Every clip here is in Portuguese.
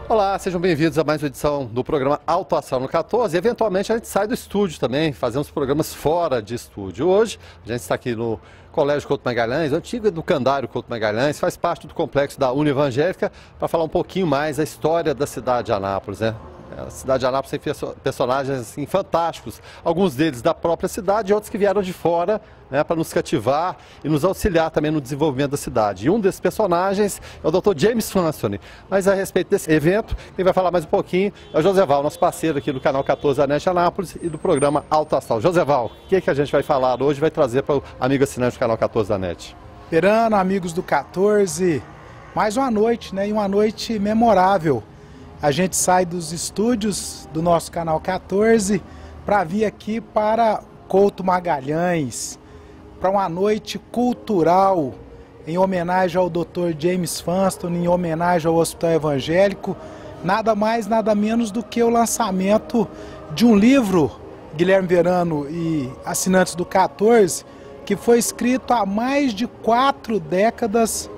Olá, sejam bem-vindos a mais uma edição do programa Alto Astral no 14. Eventualmente a gente sai do estúdio também, fazemos programas fora de estúdio. Hoje a gente está aqui no Colégio Couto Magalhães, o antigo educandário Couto Magalhães, faz parte do complexo da Unievangélica, para falar um pouquinho mais da história da cidade de Anápolis, né? A cidade de Anápolis tem personagens assim, fantásticos, alguns deles da própria cidade e outros que vieram de fora, né, para nos cativar e nos auxiliar também no desenvolvimento da cidade. E um desses personagens é o Dr. James Fansone. Mas a respeito desse evento, quem vai falar mais um pouquinho é o Joseval, nosso parceiro aqui do canal 14 da NET Anápolis e do programa Alto Astral. Joseval, o que a gente vai falar hoje, vai trazer para o amigo assinante do canal 14 da NET? Perano, amigos do 14, mais uma noite, né, e uma noite memorável. A gente sai dos estúdios do nosso canal 14 para vir aqui para Couto Magalhães, para uma noite cultural em homenagem ao Dr. James Fansone, em homenagem ao Hospital Evangélico, nada mais, nada menos do que o lançamento de um livro, Guilherme Verano e assinantes do 14, que foi escrito há mais de 4 décadas,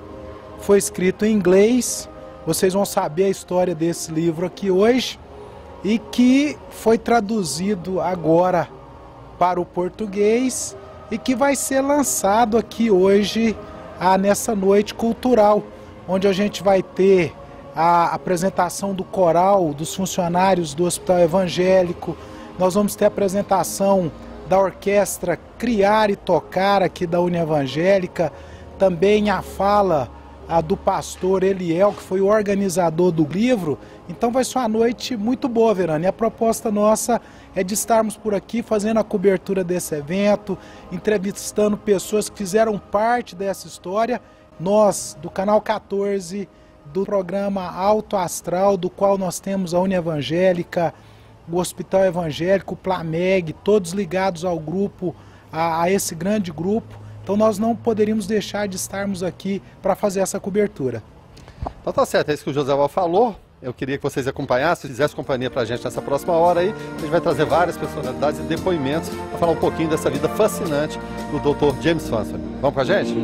foi escrito em inglês. Vocês vão saber a história desse livro aqui hoje e que foi traduzido agora para o português e que vai ser lançado aqui hoje nessa noite cultural, onde a gente vai ter a apresentação do coral dos funcionários do Hospital Evangélico. Nós vamos ter a apresentação da orquestra Criar e Tocar aqui da Unievangélica, também a fala do pastor Eliel, que foi o organizador do livro. Então vai ser uma noite muito boa, Verano. E a proposta nossa é de estarmos por aqui fazendo a cobertura desse evento, entrevistando pessoas que fizeram parte dessa história. Nós, do canal 14, do programa Alto Astral, do qual nós temos a Unievangélica, o Hospital Evangélico, o Plameg, todos ligados ao grupo, a esse grande grupo. Então nós não poderíamos deixar de estarmos aqui para fazer essa cobertura. Então tá certo, é isso que o Joseval falou. Eu queria que vocês acompanhassem, fizessem companhia para a gente nessa próxima hora aí. A gente vai trazer várias personalidades e depoimentos para falar um pouquinho dessa vida fascinante do Dr. James Fansone. Vamos com a gente?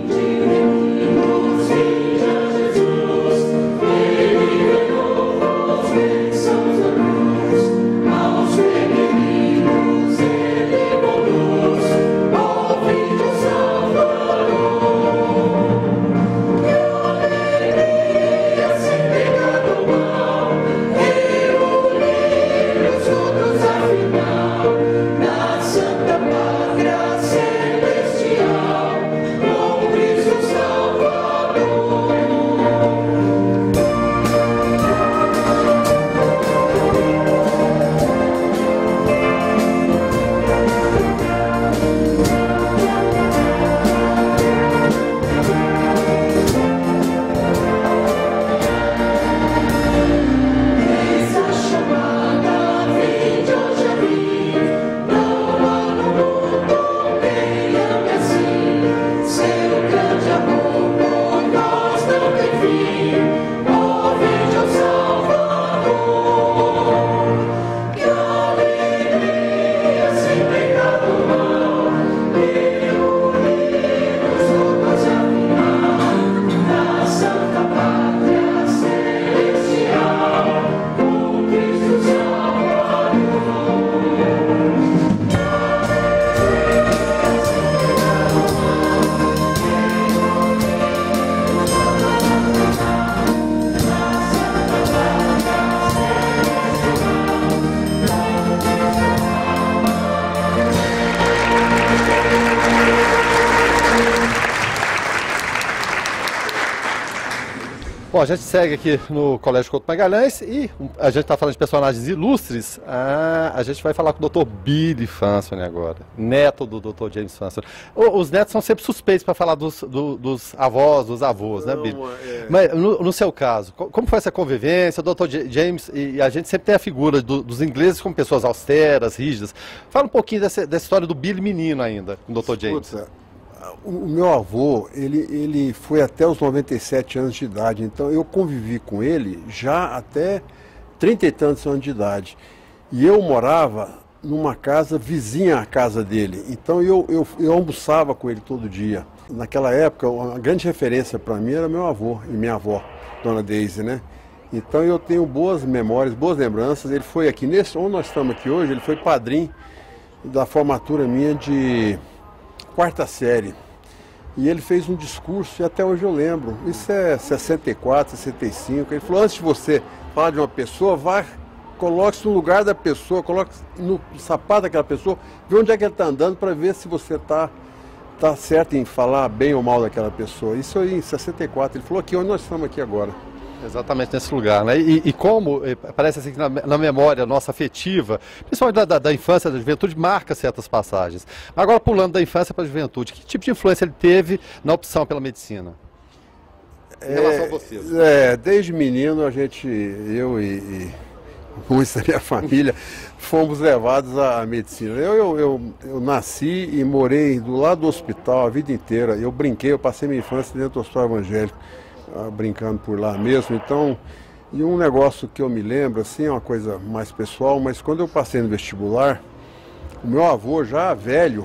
Bom, a gente segue aqui no Colégio Couto Magalhães e a gente está falando de personagens ilustres. A gente vai falar com o Dr. Billy Fansone agora, neto do Dr. James Fansone. Os netos são sempre suspeitos para falar dos avós, dos avós, né, Billy? Mas no seu caso, como foi essa convivência? O Dr. James, e a gente sempre tem a figura dos ingleses como pessoas austeras, rígidas. Fala um pouquinho dessa história do Billy menino ainda, com o Dr. James. Escuta, o meu avô, ele foi até os 97 anos de idade, então eu convivi com ele já até 30 e tantos anos de idade. E eu morava numa casa vizinha à casa dele, então eu almoçava com ele todo dia. Naquela época, uma grande referência para mim era meu avô e minha avó, Dona Deise, né? Então eu tenho boas memórias, boas lembranças. Ele foi aqui, onde nós estamos aqui hoje, ele foi padrinho da formatura minha de 4ª série. E ele fez um discurso, e até hoje eu lembro, isso é 64, 65, ele falou, antes de você falar de uma pessoa, coloque-se no lugar da pessoa, coloque-se no sapato daquela pessoa, vê onde é que ele está andando para ver se você está certo em falar bem ou mal daquela pessoa. Isso aí em 64, ele falou aqui onde nós estamos aqui agora. Exatamente nesse lugar, né? E como parece assim que na memória nossa afetiva, principalmente da infância, da juventude, marca certas passagens. Agora, pulando da infância para a juventude, que tipo de influência ele teve na opção pela medicina? Em relação a você? Desde menino, eu e muitos da minha família fomos levados à medicina. Eu nasci e morei do lado do hospital a vida inteira. Eu passei minha infância dentro do hospital evangélico, brincando por lá mesmo. Então, e um negócio que eu me lembro, assim, é uma coisa mais pessoal, mas quando eu passei no vestibular, o meu avô, já velho,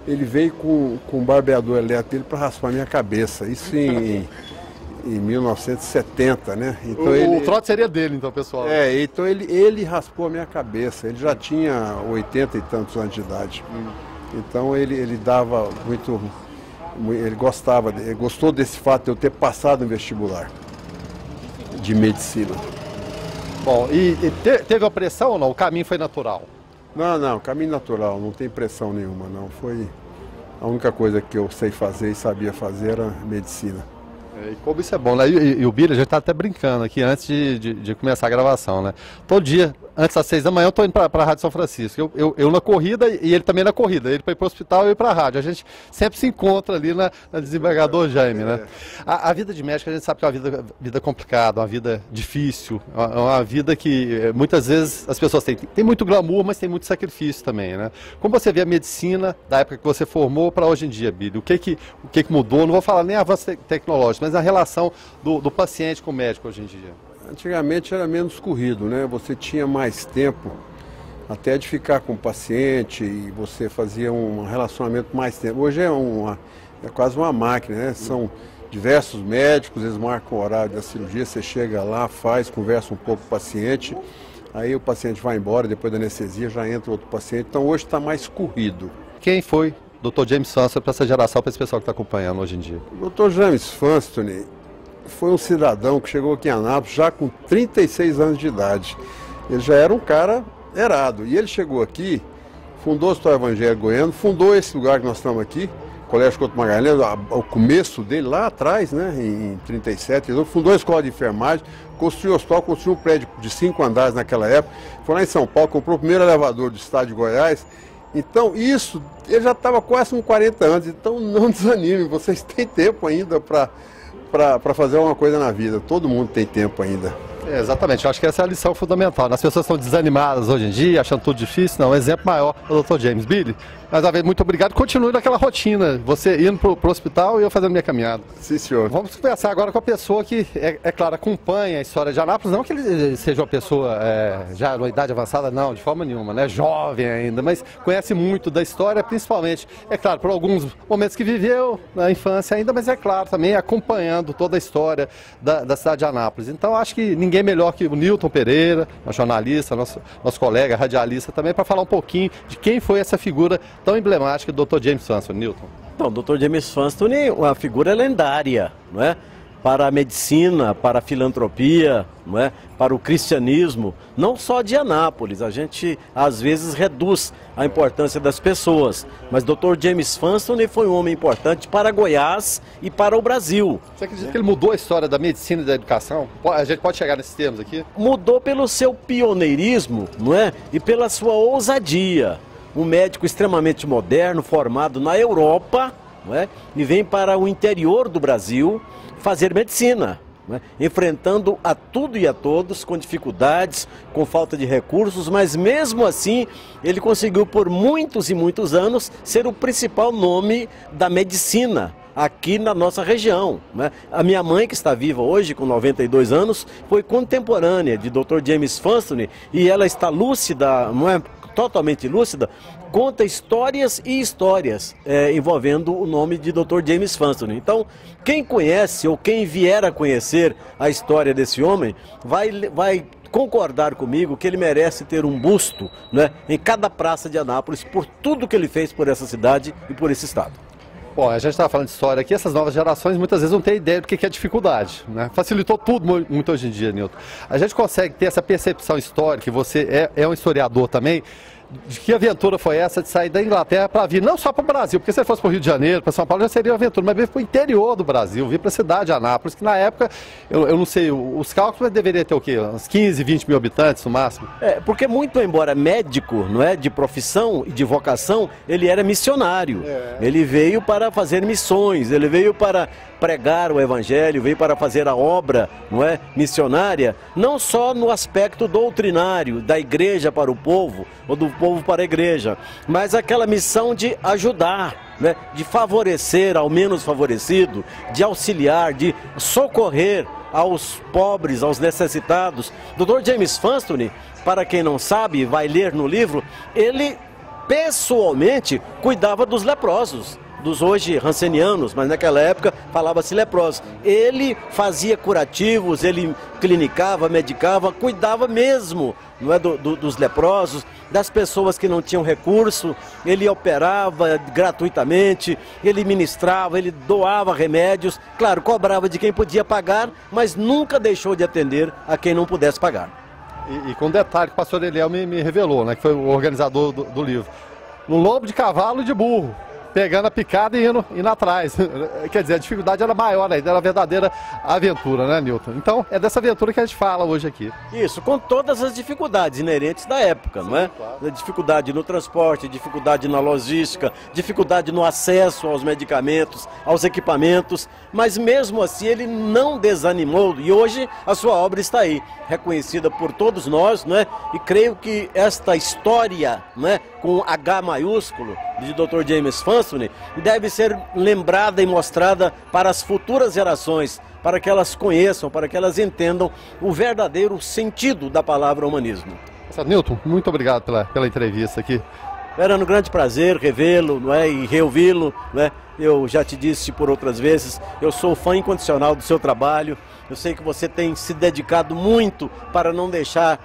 ele veio com um barbeador elétrico para raspar minha cabeça. Isso em 1970, né? Então o trote seria dele, então, pessoal. Então ele raspou a minha cabeça. Ele já tinha 80 e tantos anos de idade. Então ele dava muito... Ele gostou desse fato de eu ter passado no vestibular de medicina. Bom, e teve uma pressão ou não? O caminho foi natural? Não, caminho natural, não tem pressão nenhuma, não. Foi a única coisa que eu sei fazer e sabia fazer era medicina. E como isso é bom, né? E o Billy, a gente tá até brincando aqui antes de começar a gravação, né? Todo dia, antes das 6 da manhã, eu tô indo para a Rádio São Francisco. Eu na corrida e ele também na corrida. Ele para ir para o hospital e eu ir para a rádio. A gente sempre se encontra ali na Desembargador Jaime, né? A vida de médico, a gente sabe que é uma vida complicada, uma vida difícil, uma vida que muitas vezes as pessoas têm. Tem muito glamour, mas tem muito sacrifício também, né? Como você vê a medicina da época que você formou para hoje em dia, Billy? O que mudou? Não vou falar nem avanço tecnológico, mas a relação do paciente com o médico hoje em dia. Antigamente era menos corrido, né? Você tinha mais tempo até de ficar com o paciente e você fazia um relacionamento mais tempo. Hoje é quase uma máquina, né? São diversos médicos, eles marcam o horário da cirurgia, você chega lá, conversa um pouco com o paciente, aí o paciente vai embora, depois da anestesia já entra outro paciente. Então hoje está mais corrido. Quem foi Dr. James Funston para essa geração, para esse pessoal que está acompanhando hoje em dia? O Dr. James Funston foi um cidadão que chegou aqui em Anápolis já com 36 anos de idade. Ele já era um cara errado. E ele chegou aqui, fundou o Hospital Evangélico Goiano, fundou esse lugar que nós estamos aqui, Colégio Couto Magalhães, o começo dele lá atrás, né, em 37, ele fundou a escola de enfermagem, construiu o hospital, construiu um prédio de 5 andares naquela época, foi lá em São Paulo, comprou o primeiro elevador do estado de Goiás. Então, ele já estava quase com 40 anos, então não desanime, vocês têm tempo ainda para fazer alguma coisa na vida, todo mundo tem tempo ainda. Exatamente, eu acho que essa é a lição fundamental. As pessoas estão desanimadas hoje em dia, achando tudo difícil. Não, um exemplo maior é o Dr. James. Billy, mais uma vez, muito obrigado. Continue naquela rotina, você indo para o hospital e eu fazendo minha caminhada. Sim, senhor. Vamos conversar agora com a pessoa que, é claro, acompanha a história de Anápolis. Não que ele seja uma pessoa já numa idade avançada, não, de forma nenhuma, né? Jovem ainda, mas conhece muito da história, principalmente, é claro, por alguns momentos que viveu na infância ainda, mas é claro, também acompanhando toda a história da cidade de Anápolis. Então, acho que ninguém melhor que o Newton Pereira, nosso jornalista, nosso colega, radialista também, para falar um pouquinho de quem foi essa figura tão emblemática do Dr. James Funston. Newton. Então, o Dr. James Funston é uma figura lendária, não é? Para a medicina, para a filantropia, não é? Para o cristianismo, não só de Anápolis. A gente, às vezes, reduz a importância das pessoas. Mas Dr. James Funston foi um homem importante para Goiás e para o Brasil. Você acredita que ele mudou a história da medicina e da educação? A gente pode chegar nesses termos aqui? Mudou pelo seu pioneirismo, não é? E pela sua ousadia. Um médico extremamente moderno, formado na Europa, não é? E vem para o interior do Brasil fazer medicina, né? Enfrentando a tudo e a todos, com dificuldades, com falta de recursos, mas mesmo assim ele conseguiu por muitos e muitos anos ser o principal nome da medicina aqui na nossa região, né? A minha mãe, que está viva hoje, com 92 anos, foi contemporânea de Dr. James Funston e ela está lúcida, não é? Totalmente lúcida, conta histórias e histórias envolvendo o nome de Dr. James Funston. Então, quem conhece ou quem vier a conhecer a história desse homem vai concordar comigo que ele merece ter um busto, né, em cada praça de Anápolis por tudo que ele fez por essa cidade e por esse estado. Bom, a gente estava falando de história aqui, essas novas gerações muitas vezes não têm ideia do que é dificuldade, né? Facilitou tudo muito hoje em dia, Nilton. A gente consegue ter essa percepção histórica, você é um historiador também, de que aventura foi essa de sair da Inglaterra para vir, não só para o Brasil, porque se você fosse para o Rio de Janeiro, para São Paulo, já seria uma aventura, mas vir para o interior do Brasil, vir para a cidade de Anápolis, que na época, eu não sei, os cálculos deveria ter o quê? Uns 15, 20 mil habitantes no máximo? Porque muito embora médico, não é, de profissão e de vocação, ele era missionário. Ele veio para fazer missões, ele veio para pregar o evangelho, veio para fazer a obra, não é, missionária, não só no aspecto doutrinário, da igreja para o povo, ou do povo para a igreja, mas aquela missão de ajudar, né, de favorecer ao menos favorecido, de auxiliar, de socorrer aos pobres, aos necessitados. Dr. James Funston, para quem não sabe, vai ler no livro, ele pessoalmente cuidava dos leprosos, dos hoje rancenianos, mas naquela época falava-se leprosos. Ele fazia curativos, ele clinicava, medicava, cuidava mesmo, não é, dos leprosos, das pessoas que não tinham recurso. Ele operava gratuitamente, ele ministrava, ele doava remédios, claro, cobrava de quem podia pagar, mas nunca deixou de atender a quem não pudesse pagar. E com detalhe que o pastor Eliel me revelou, né, que foi o organizador do livro, no lombo de cavalo e de burro, pegando a picada e indo atrás. Quer dizer, a dificuldade era maior ainda, era a verdadeira aventura, né, Nilton? Então, é dessa aventura que a gente fala hoje aqui. Isso, com todas as dificuldades inerentes da época, não é? Claro. Dificuldade no transporte, dificuldade na logística, dificuldade no acesso aos medicamentos, aos equipamentos, mas mesmo assim ele não desanimou e hoje a sua obra está aí, reconhecida por todos nós, não é? E creio que esta história, não é, com H maiúsculo, de Dr. James Funston, deve ser lembrada e mostrada para as futuras gerações, para que elas conheçam, para que elas entendam o verdadeiro sentido da palavra humanismo. Nilton, muito obrigado pela entrevista aqui. Era um grande prazer revê-lo, não é, e reouvi-lo, não é? Eu já te disse por outras vezes, eu sou fã incondicional do seu trabalho. Eu sei que você tem se dedicado muito para não deixar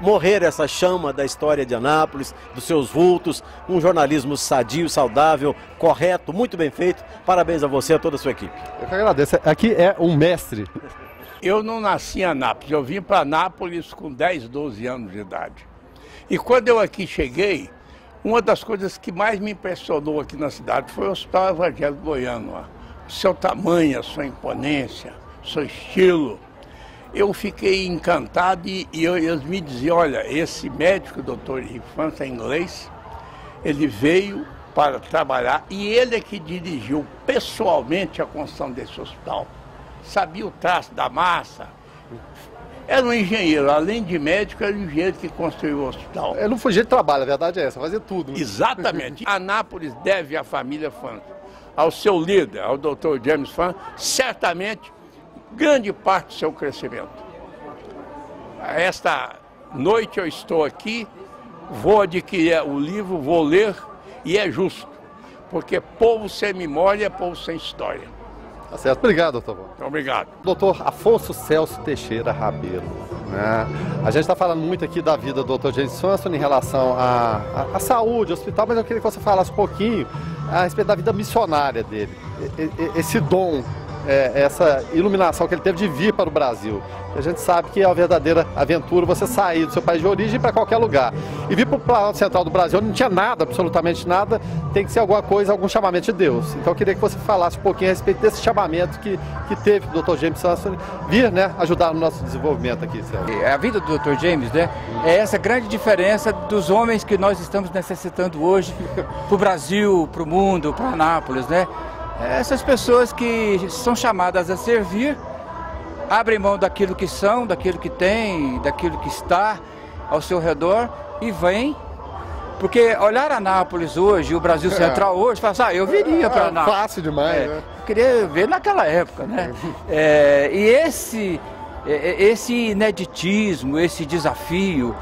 morrer essa chama da história de Anápolis, dos seus vultos, um jornalismo sadio, saudável, correto, muito bem feito. Parabéns a você e a toda a sua equipe. Eu que agradeço. Aqui é um mestre. Eu não nasci em Anápolis, eu vim para Anápolis com 10, 12 anos de idade. E quando eu aqui cheguei, uma das coisas que mais me impressionou aqui na cidade foi o Hospital Evangélico Goiano. O seu tamanho, a sua imponência, seu estilo. Eu fiquei encantado e eles me diziam, olha, esse médico, o Dr. Henrique Funston, é inglês, ele veio para trabalhar e ele é que dirigiu pessoalmente a construção desse hospital. Sabia o traço da massa. Era um engenheiro, além de médico, era um engenheiro que construiu o hospital. Ele não fugia de trabalho, a verdade é essa, fazia tudo. Né? Exatamente. Anápolis deve à família Funston, ao seu líder, ao Dr. James Funston, certamente grande parte do seu crescimento. Esta noite eu estou aqui, vou adquirir o livro, vou ler, e é justo, porque povo sem memória é povo sem história. Tá certo. Obrigado, doutor. Muito obrigado. Doutor Afonso Celso Teixeira Rabelo. Né? A gente está falando muito aqui da vida do Dr. James Funston em relação à saúde, ao hospital, mas eu queria que você falasse um pouquinho a respeito da vida missionária dele. Esse dom, essa iluminação que ele teve de vir para o Brasil. A gente sabe que é uma verdadeira aventura você sair do seu país de origem para qualquer lugar. E vir para o Planalto Central do Brasil, onde não tinha nada, absolutamente nada, tem que ser alguma coisa, algum chamamento de Deus. Então eu queria que você falasse um pouquinho a respeito desse chamamento que teve o Dr. James Funston vir, né, ajudar no nosso desenvolvimento aqui, Sérgio. A vida do Dr. James, né, é essa grande diferença dos homens que nós estamos necessitando hoje para o Brasil, para o mundo, para Anápolis, né? Essas pessoas que são chamadas a servir, abrem mão daquilo que são, daquilo que têm, daquilo que está ao seu redor e vêm. Porque olhar Anápolis hoje, o Brasil Central hoje, fala assim, eu viria para Anápolis. Fácil demais, né? Eu queria ver naquela época, né? E esse ineditismo, esse desafio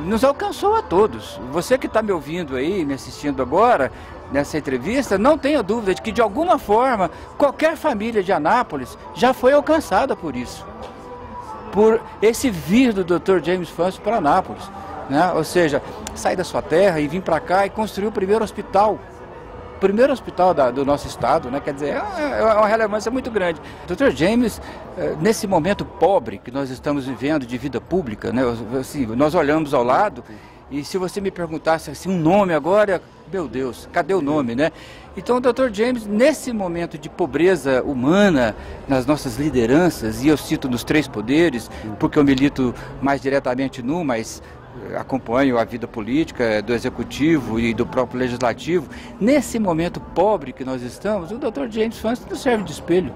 nos alcançou a todos. Você que está me ouvindo aí, me assistindo agora, nessa entrevista, não tenha dúvida de que, de alguma forma, qualquer família de Anápolis já foi alcançada por isso. Por esse vir do Dr. James Fanso para Anápolis, né? Ou seja, sair da sua terra e vir para cá e construir o primeiro hospital do nosso estado, né? Quer dizer, é uma relevância muito grande. Dr. James, nesse momento pobre que nós estamos vivendo de vida pública, né? Assim, nós olhamos ao lado e se você me perguntasse assim, um nome agora, meu Deus, cadê o nome, né? Então o Dr. James, nesse momento de pobreza humana nas nossas lideranças, e eu cito nos 3 poderes, porque eu milito mais diretamente mas acompanho a vida política do Executivo e do próprio Legislativo, nesse momento pobre que nós estamos, o Dr. James Fanso nos serve de espelho.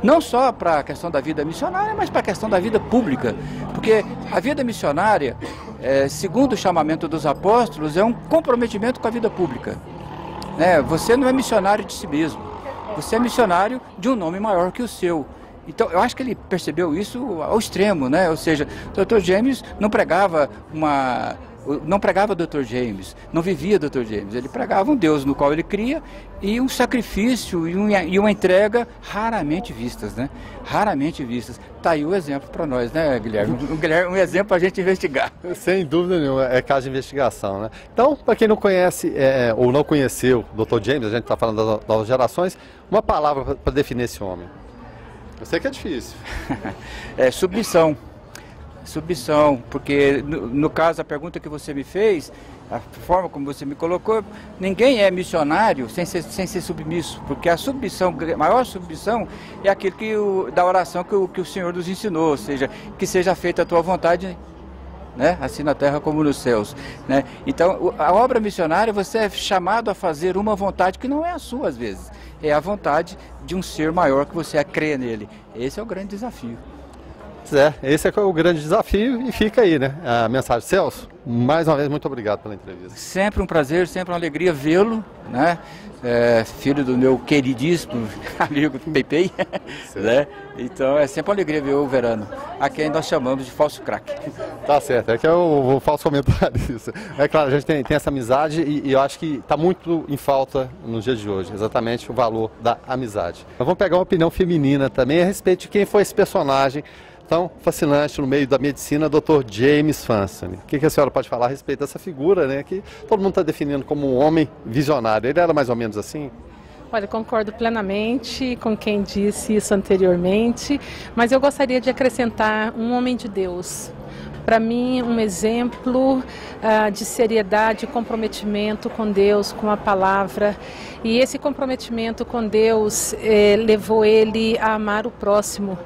Não só para a questão da vida missionária, mas para a questão da vida pública. Porque a vida missionária, segundo o chamamento dos apóstolos, é um comprometimento com a vida pública. Você não é missionário de si mesmo, você é missionário de um nome maior que o seu. Então, eu acho que ele percebeu isso ao extremo, né? Ou seja, o Dr. James não pregava o Dr. James, não vivia Dr. James, ele pregava um Deus no qual ele cria e um sacrifício e uma entrega raramente vistas, né? Raramente vistas. Está aí o exemplo para nós, né, Guilherme? Um exemplo para a gente investigar. Sem dúvida nenhuma, é caso de investigação, né? Então, para quem não conhece ou não conheceu o Dr. James, a gente está falando das novas gerações, uma palavra para definir esse homem. Eu sei que é difícil. Submissão. Submissão, porque no caso a pergunta que você me fez, a forma como você me colocou, ninguém é missionário sem ser submisso, porque a submissão, a maior submissão é aquilo da oração que o Senhor nos ensinou, ou seja, que seja feita a tua vontade, né? Assim na terra como nos céus, né? Então a obra missionária, você é chamado a fazer uma vontade que não é a sua às vezes, é a vontade de um ser maior que você crê nele. Esse é o grande desafio. Esse é o grande desafio e fica aí, né? A mensagem. Celso, mais uma vez, muito obrigado pela entrevista. Sempre um prazer, sempre uma alegria vê-lo, né? Filho do meu queridíssimo amigo Pepe, né? Então é sempre uma alegria ver o Verano, a quem nós chamamos de falso craque. Tá certo, é que é o falso comentarista. É claro, a gente tem essa amizade e eu acho que está muito em falta nos dias de hoje, exatamente o valor da amizade. Nós vamos pegar uma opinião feminina também a respeito de quem foi esse personagem tão fascinante no meio da medicina, Dr. James Fanso. O que a senhora pode falar a respeito dessa figura, né, que todo mundo está definindo como um homem visionário? Ele era mais ou menos assim? Olha, concordo plenamente com quem disse isso anteriormente, mas eu gostaria de acrescentar um homem de Deus. Para mim, um exemplo de seriedade e comprometimento com Deus, com a palavra. E esse comprometimento com Deus levou ele a amar o próximo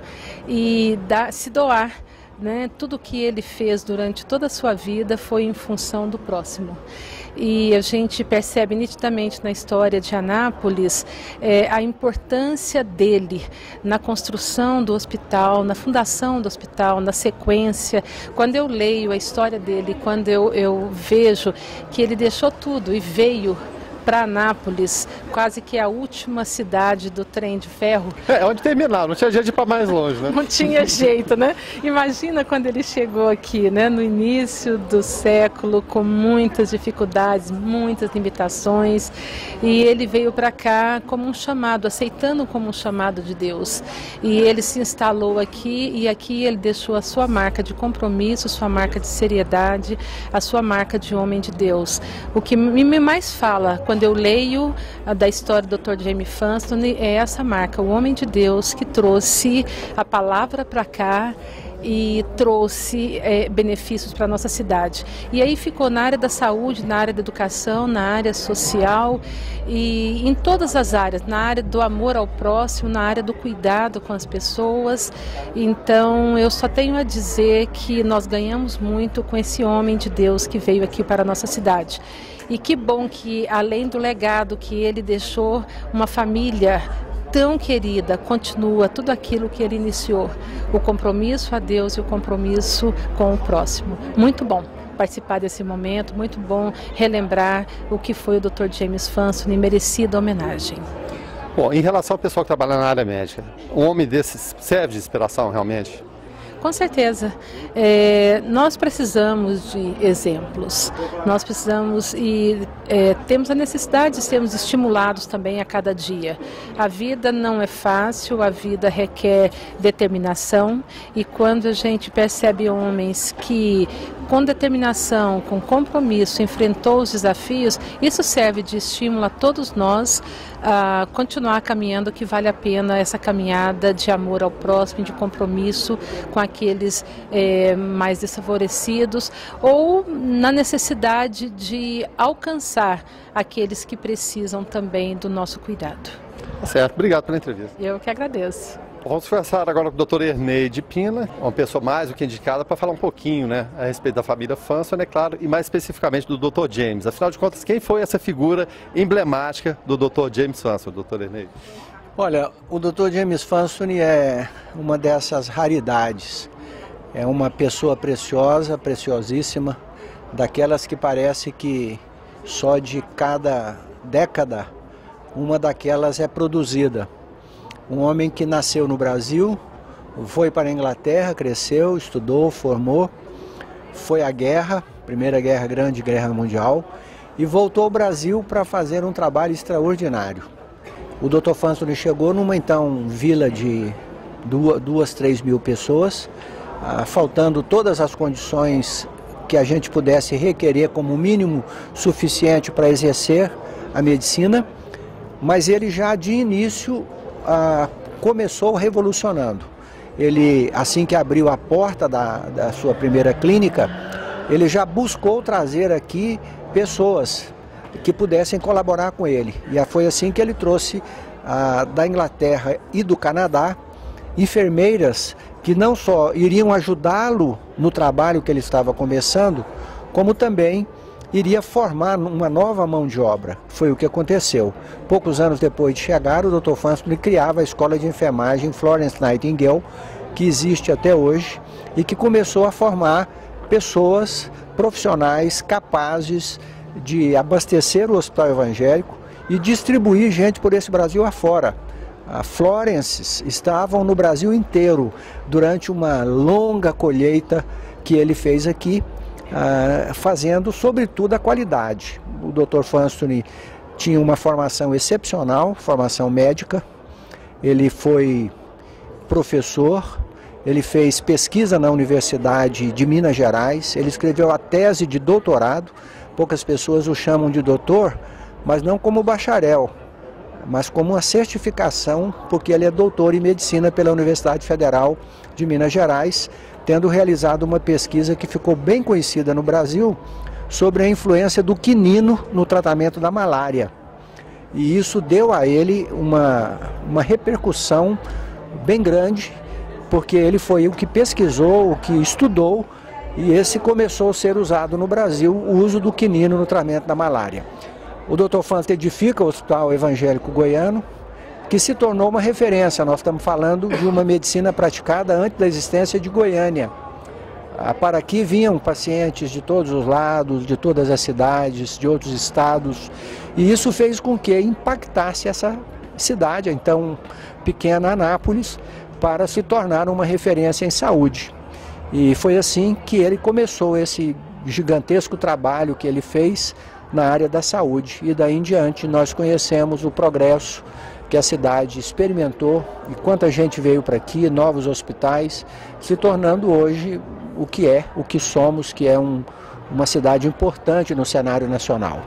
e se doar. Né? Tudo que ele fez durante toda a sua vida foi em função do próximo. E a gente percebe nitidamente na história de Anápolis a importância dele na construção do hospital, na fundação do hospital, na sequência. Quando eu leio a história dele, quando eu vejo que ele deixou tudo e veio para Anápolis, quase que a última cidade do trem de ferro. Onde terminar, não tinha jeito de ir para mais longe, né? Não tinha jeito, né? Imagina quando ele chegou aqui, né? No início do século, com muitas dificuldades, muitas limitações, e ele veio para cá como um chamado, aceitando como um chamado de Deus. E ele se instalou aqui, e aqui ele deixou a sua marca de compromisso, sua marca de seriedade, a sua marca de homem de Deus. O que me mais fala quando eu leio da história do Dr. James Fanso é essa marca, o homem de Deus que trouxe a palavra para cá e trouxe benefícios para a nossa cidade. E aí ficou na área da saúde, na área da educação, na área social e em todas as áreas, na área do amor ao próximo, na área do cuidado com as pessoas. Então eu só tenho a dizer que nós ganhamos muito com esse homem de Deus que veio aqui para a nossa cidade. E que bom que, além do legado que ele deixou, uma família tão querida continua tudo aquilo que ele iniciou. O compromisso a Deus e o compromisso com o próximo. Muito bom participar desse momento, muito bom relembrar o que foi o Dr. James Fanso, em merecida homenagem. Bom, em relação ao pessoal que trabalha na área médica, um homem desse serve de inspiração realmente? Com certeza. Nós precisamos de exemplos, nós precisamos e temos a necessidade de sermos estimulados também a cada dia. A vida não é fácil, a vida requer determinação, e quando a gente percebe homens que com determinação, com compromisso, enfrentou os desafios, isso serve de estímulo a todos nós a continuar caminhando, que vale a pena essa caminhada de amor ao próximo, de compromisso com aqueles mais desfavorecidos, ou na necessidade de alcançar aqueles que precisam também do nosso cuidado. Tá certo, obrigado pela entrevista. Eu que agradeço. Vamos conversar agora com o Dr. Erneide Pina, uma pessoa mais do que indicada para falar um pouquinho, né, a respeito da família Fansone, é claro, e mais especificamente do Dr. James. Afinal de contas, quem foi essa figura emblemática do Dr. James Fansone, Dr. Erneide? Olha, o Dr. James Fansone é uma dessas raridades. É uma pessoa preciosa, preciosíssima, daquelas que parece que só de cada década uma daquelas é produzida. Um homem que nasceu no Brasil, foi para a Inglaterra, cresceu, estudou, formou, foi à guerra, Primeira Guerra Grande, Guerra Mundial, e voltou ao Brasil para fazer um trabalho extraordinário. O Dr. Fansone chegou numa então vila de 2, 3 mil pessoas, faltando todas as condições que a gente pudesse requerer como mínimo suficiente para exercer a medicina, mas ele já de início começou revolucionando. Ele, assim que abriu a porta da sua primeira clínica, ele já buscou trazer aqui pessoas que pudessem colaborar com ele. E foi assim que ele trouxe da Inglaterra e do Canadá enfermeiras que não só iriam ajudá-lo no trabalho que ele estava começando, como também iria formar uma nova mão de obra. Foi o que aconteceu. Poucos anos depois de chegar, o Dr. Fansone criava a escola de enfermagem Florence Nightingale, que existe até hoje e que começou a formar pessoas profissionais capazes de abastecer o hospital evangélico e distribuir gente por esse Brasil afora. A Florence estavam no Brasil inteiro durante uma longa colheita que ele fez aqui, fazendo sobretudo a qualidade. O Dr. Fansone tinha uma formação excepcional, formação médica, ele foi professor, ele fez pesquisa na Universidade de Minas Gerais, ele escreveu a tese de doutorado, poucas pessoas o chamam de doutor, mas não como bacharel, mas como uma certificação, porque ele é doutor em medicina pela Universidade Federal de Minas Gerais, tendo realizado uma pesquisa que ficou bem conhecida no Brasil sobre a influência do quinino no tratamento da malária. E isso deu a ele uma repercussão bem grande, porque ele foi o que pesquisou, o que estudou, e esse começou a ser usado no Brasil, o uso do quinino no tratamento da malária. O Dr. Fansone edifica o Hospital Evangélico Goiano, que se tornou uma referência. Nós estamos falando de uma medicina praticada antes da existência de Goiânia. Para aqui vinham pacientes de todos os lados, de todas as cidades, de outros estados, e isso fez com que impactasse essa cidade, então pequena Anápolis, para se tornar uma referência em saúde. E foi assim que ele começou esse gigantesco trabalho que ele fez na área da saúde. E daí em diante nós conhecemos o progresso que a cidade experimentou e quanta gente veio para aqui, novos hospitais, se tornando hoje o que somos, que é uma cidade importante no cenário nacional.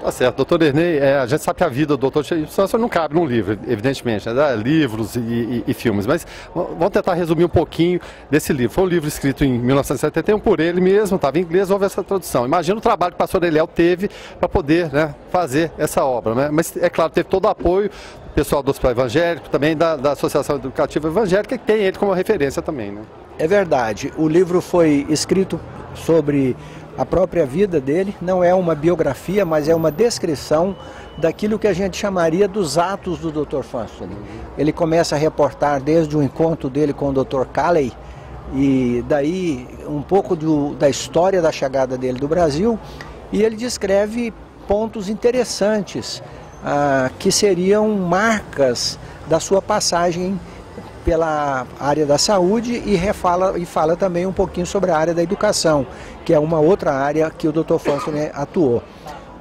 Tá certo, doutor Ernei, a gente sabe que a vida do doutor Fansone não cabe num livro, evidentemente, né? Livros e filmes, mas vamos tentar resumir um pouquinho desse livro. Foi um livro escrito em 1971 por ele mesmo, estava em inglês, houve essa tradução. Imagina o trabalho que o pastor Eliel teve para poder, né, fazer essa obra, né? Mas é claro, teve todo o apoio do pessoal do Hospital Evangélico, também da Associação Educativa Evangélica, que tem ele como referência também, né? É verdade, o livro foi escrito sobre a própria vida dele, não é uma biografia, mas é uma descrição daquilo que a gente chamaria dos atos do Dr. Fansone. Ele começa a reportar desde o encontro dele com o Dr. Calley, e daí um pouco da história da chegada dele do Brasil, e ele descreve pontos interessantes que seriam marcas da sua passagem pela área da saúde e fala também um pouquinho sobre a área da educação, que é uma outra área que o Dr. Fansoni atuou.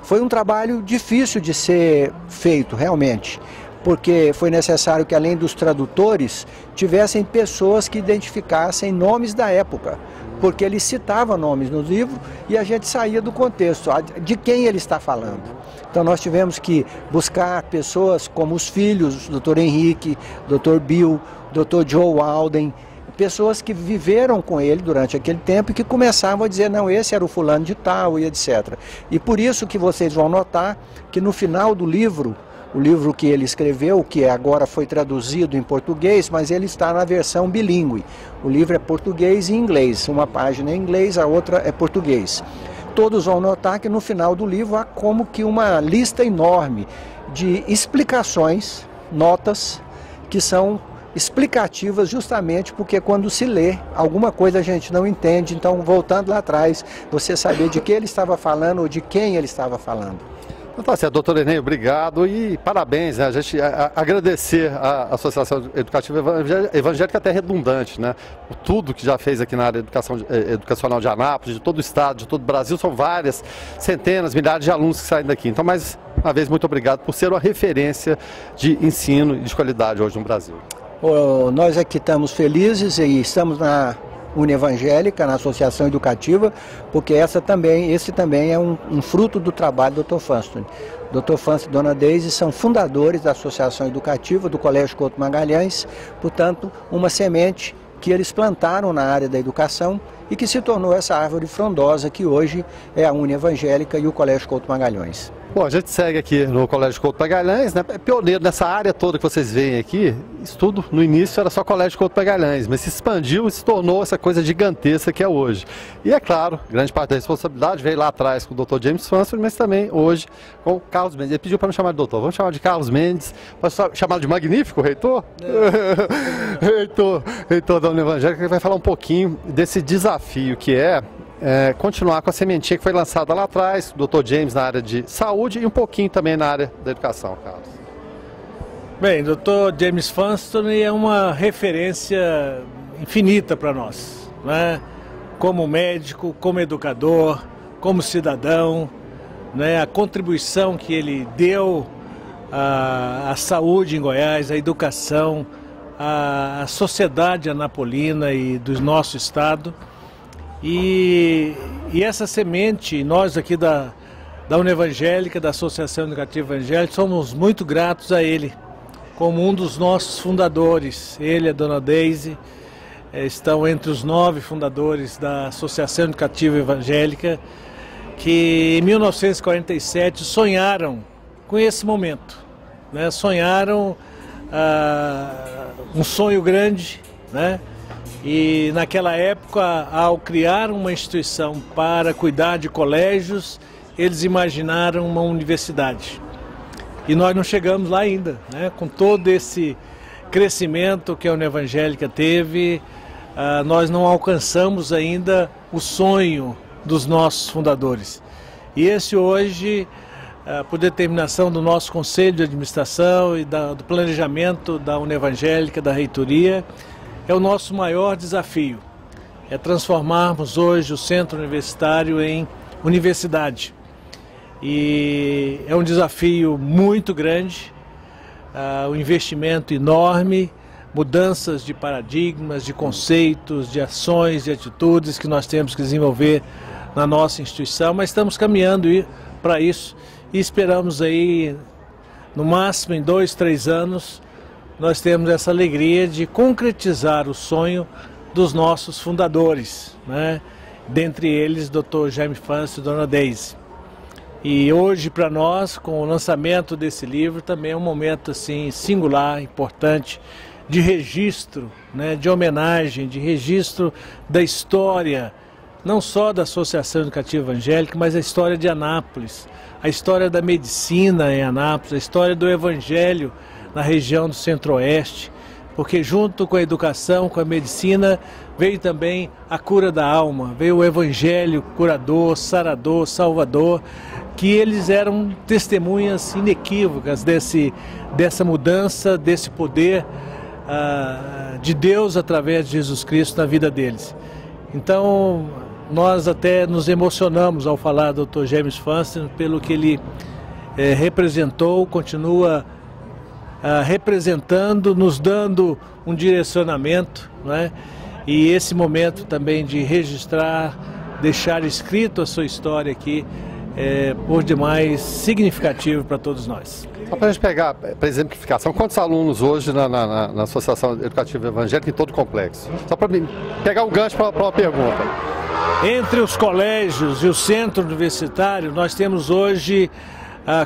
Foi um trabalho difícil de ser feito, realmente, porque foi necessário que, além dos tradutores, tivessem pessoas que identificassem nomes da época, porque ele citava nomes no livro e a gente saía do contexto, de quem ele está falando. Então nós tivemos que buscar pessoas como os filhos, o Dr. Henrique, Dr. Bill, Dr. Joe Alden, pessoas que viveram com ele durante aquele tempo e que começavam a dizer, não, esse era o fulano de tal e etc. E por isso que vocês vão notar que no final do livro, o livro que ele escreveu, que agora foi traduzido em português, mas ele está na versão bilíngue. O livro é português e inglês, uma página é inglês, a outra é português. Todos vão notar que no final do livro há como que uma lista enorme de explicações, notas, que são explicativas justamente porque quando se lê, alguma coisa a gente não entende. Então, voltando lá atrás, você saber de que ele estava falando ou de quem ele estava falando. Então tá certo, doutor Enei, obrigado e parabéns, né? A gente agradecer a Associação Educativa Evangélica, até redundante, né? Por tudo que já fez aqui na área educacional de Anápolis, de todo o estado, de todo o Brasil, são várias, centenas, milhares de alunos que saem daqui. Então, mais uma vez, muito obrigado por ser uma referência de ensino e de qualidade hoje no Brasil. Nós aqui estamos felizes e estamos na Unievangélica, na Associação Educativa, porque esse também é um fruto do trabalho do Dr. Fansoni. Dr. Fansoni e Dona Deise são fundadores da Associação Educativa do Colégio Couto Magalhães, portanto, uma semente que eles plantaram na área da educação e que se tornou essa árvore frondosa que hoje é a Unievangélica e o Colégio Couto Magalhães. Bom, a gente segue aqui no Colégio Couto Magalhães, né? É pioneiro nessa área toda que vocês veem aqui. Isso tudo, no início, era só Colégio Couto Magalhães, mas se expandiu e se tornou essa coisa gigantesca que é hoje. E é claro, grande parte da responsabilidade veio lá atrás com o Dr. James Fansoni, mas também hoje com o Carlos Mendes. Ele pediu para não chamar de doutor, vamos chamar de Carlos Mendes. Posso chamar de magnífico, reitor? Reitor da Unievangélica, que vai falar um pouquinho desse desafio que é continuar com a sementinha que foi lançada lá atrás, o Dr. James na área de saúde e um pouquinho também na área da educação, Carlos. Bem, Dr. James Fansoni é uma referência infinita para nós, né? Como médico, como educador, como cidadão, né? A contribuição que ele deu à saúde em Goiás, à educação, à sociedade anapolina e do nosso estado. E essa semente, nós aqui da Unievangélica, da Associação Educativa Evangélica, somos muito gratos a ele, como um dos nossos fundadores. Ele e a Dona Deise estão entre os 9 fundadores da Associação Educativa Evangélica, que em 1947 sonharam com esse momento, né? Sonharam um sonho grande, né? E naquela época, ao criar uma instituição para cuidar de colégios, eles imaginaram uma universidade. E nós não chegamos lá ainda, né? Com todo esse crescimento que a Unievangélica teve, nós não alcançamos ainda o sonho dos nossos fundadores. E esse hoje, por determinação do nosso Conselho de Administração e do planejamento da Unievangélica, da reitoria, é o nosso maior desafio, é transformarmos hoje o centro universitário em universidade. E é um desafio muito grande, um investimento enorme, mudanças de paradigmas, de conceitos, de ações, de atitudes que nós temos que desenvolver na nossa instituição, mas estamos caminhando para isso e esperamos aí, no máximo em 2, 3 anos, nós temos essa alegria de concretizar o sonho dos nossos fundadores, né? Dentre eles, Dr. Jaime Fansoni e Dona Deise. E hoje, para nós, com o lançamento desse livro, também é um momento assim, singular, importante, de registro, né? De homenagem, de registro da história, não só da Associação Educativa Evangélica, mas a história de Anápolis, a história da medicina em Anápolis, a história do Evangelho na região do Centro-Oeste, porque junto com a educação, com a medicina, veio também a cura da alma, veio o Evangelho curador, sarador, salvador, que eles eram testemunhas inequívocas dessa mudança, desse poder de Deus através de Jesus Cristo na vida deles. Então, nós até nos emocionamos ao falar do Dr. James Funston pelo que ele representou, continua representando, nos dando um direcionamento, não é? E esse momento também de registrar, deixar escrito a sua história aqui, por demais significativo para todos nós. Só para a gente pegar, para exemplificação, quantos alunos hoje na Associação Educativa Evangélica em todo o complexo? Só para pegar o gancho para uma pergunta. Entre os colégios e o centro universitário, nós temos hoje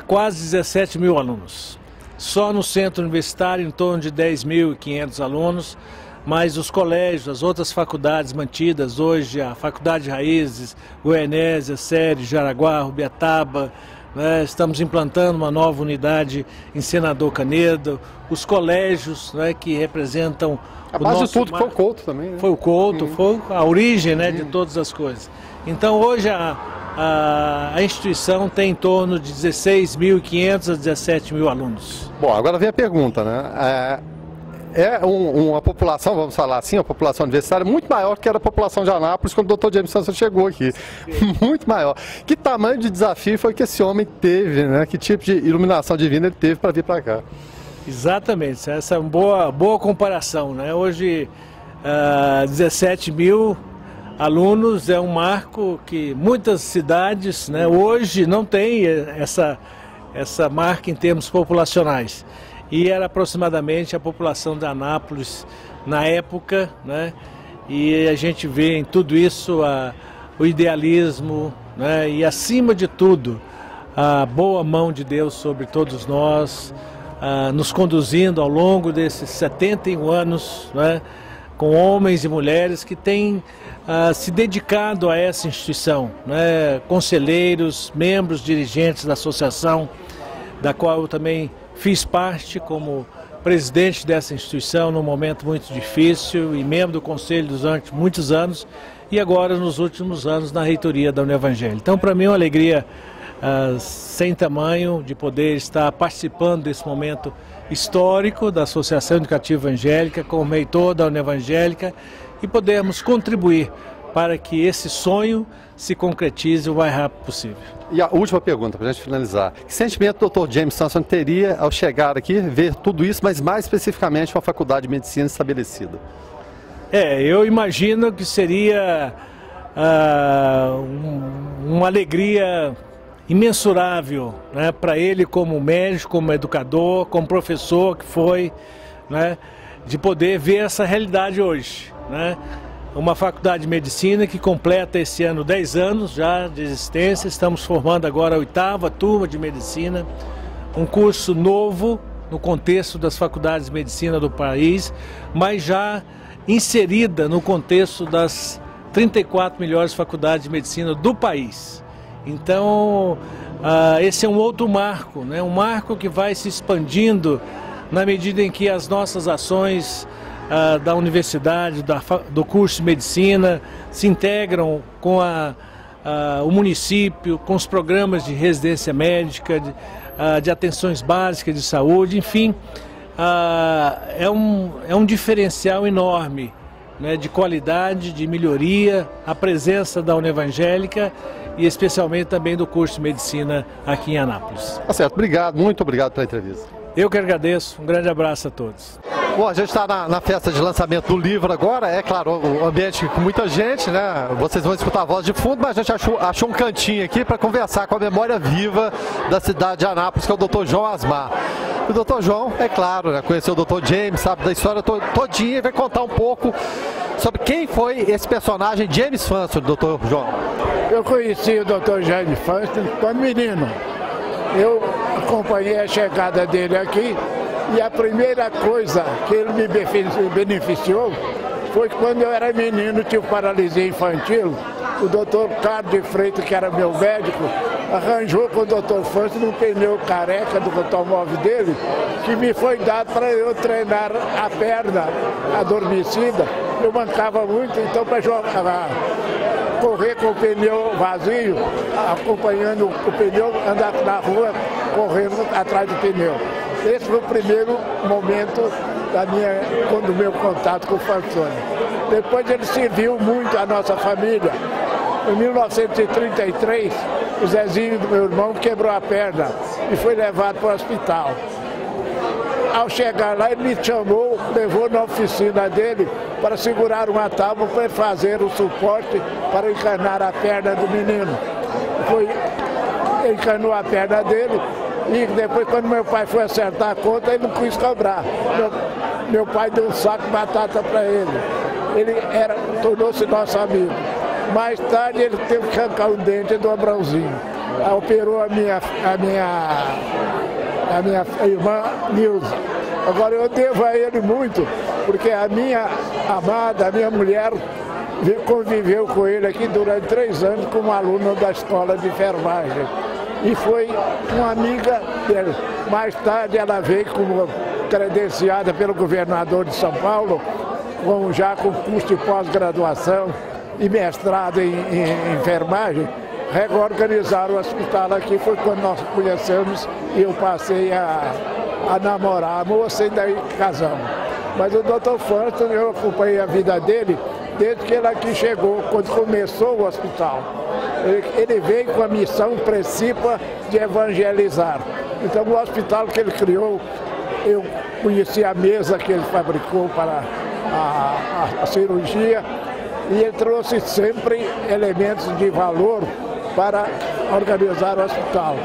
quase 17 mil alunos. Só no centro universitário, em torno de 10.500 alunos, mas os colégios, as outras faculdades mantidas hoje, a Faculdade de Raízes, Goianésia, Série, Jaraguá, Rubiataba, né, estamos implantando uma nova unidade em Senador Canedo, os colégios, né, que representam a base de tudo foi o Couto também, né? Foi o Couto, foi a origem, né, de todas as coisas. Então hoje a instituição tem em torno de 16.500 a 17 mil alunos. Bom, agora vem a pergunta, né? Uma população, vamos falar assim, uma população universitária muito maior que era a população de Anápolis quando o Dr. James Funston chegou aqui. Muito maior. Que tamanho de desafio foi que esse homem teve, né? Que tipo de iluminação divina ele teve para vir para cá? Exatamente, essa é uma boa comparação, né? Hoje, 17 mil alunos é um marco que muitas cidades, né, hoje não tem essa marca em termos populacionais. E era aproximadamente a população de Anápolis na época, né? E a gente vê em tudo isso o idealismo, né? E acima de tudo a boa mão de Deus sobre todos nós, nos conduzindo ao longo desses 71 anos, né? Com homens e mulheres que têm se dedicado a essa instituição, né? Conselheiros, membros, dirigentes da associação, da qual eu também fiz parte como presidente dessa instituição num momento muito difícil e membro do conselho durante muitos anos e agora nos últimos anos na reitoria da Unevangelho. Então, para mim é uma alegria sem tamanho de poder estar participando desse momento histórico da Associação Educativa Evangélica como reitor da Unevangelho e podermos contribuir para que esse sonho se concretize o mais rápido possível. E a última pergunta, para a gente finalizar. Que sentimento o Dr. James Funston teria ao chegar aqui, ver tudo isso, mas mais especificamente uma faculdade de medicina estabelecida? Eu imagino que seria uma alegria imensurável, né, para ele como médico, como educador, como professor que foi, né, de poder ver essa realidade hoje, né? Uma faculdade de medicina que completa esse ano 10 anos já de existência, estamos formando agora a 8ª turma de medicina, um curso novo no contexto das faculdades de medicina do país, mas já inserida no contexto das 34 melhores faculdades de medicina do país. Então, esse é um outro marco, né? Um marco que vai se expandindo na medida em que as nossas ações da universidade, do curso de medicina, se integram com o município, com os programas de residência médica, de atenções básicas de saúde, enfim, é um diferencial enorme, né, de qualidade, de melhoria, a presença da Unevangelho e especialmente também do curso de medicina aqui em Anápolis. Tá certo, obrigado, muito obrigado pela entrevista. Eu que agradeço, um grande abraço a todos. Bom, a gente está na festa de lançamento do livro agora, é claro, o ambiente com muita gente, né? Vocês vão escutar a voz de fundo, mas a gente achou um cantinho aqui para conversar com a memória viva da cidade de Anápolis, que é o Dr. João Asmar. O Dr. João, é claro, né, conheceu o Dr. James, sabe da história todinha e vai contar um pouco sobre quem foi esse personagem James Funston, Dr. João. Eu conheci o Dr. James Funston quando menino. Eu acompanhei a chegada dele aqui e a primeira coisa que ele me beneficiou foi que quando eu era menino, tive paralisia infantil, o doutor Carlos de Freitas, que era meu médico, arranjou com o Dr. Funston um pneu careca do automóvel dele, que me foi dado para eu treinar a perna adormecida. Eu mancava muito, então para correr com o pneu vazio, acompanhando o pneu, andar na rua, correndo atrás do pneu. Esse foi o primeiro momento do meu contato com o Fantoni. Depois ele serviu muito à nossa família. Em 1933, o Zezinho do meu irmão quebrou a perna e foi levado para o hospital. Ao chegar lá, ele me chamou, levou na oficina dele para segurar uma tábua para fazer o suporte para encanar a perna do menino. Encanou a perna dele e depois, quando meu pai foi acertar a conta, ele não quis cobrar. Meu pai deu um saco de batata para ele. Ele tornou-se nosso amigo. Mais tarde ele teve que arrancar o dente do Abrãozinho. Operou a minha irmã Nilza. Agora eu devo a ele muito, porque a minha amada, a minha mulher, conviveu com ele aqui durante 3 anos como aluna da escola de enfermagem. E foi uma amiga dele. Mais tarde ela veio como credenciada pelo governador de São Paulo, já com curso de pós-graduação e mestrado em enfermagem, reorganizar o hospital aqui. Foi quando nós conhecemos e eu passei a namorar a moça e daí casamos. Mas o Dr. Fantoni, eu acompanhei a vida dele desde que ele aqui chegou, quando começou o hospital. Ele veio com a missão principal de evangelizar. Então o hospital que ele criou, eu conheci a mesa que ele fabricou para a cirurgia, e ele trouxe sempre elementos de valor para organizar o hospital.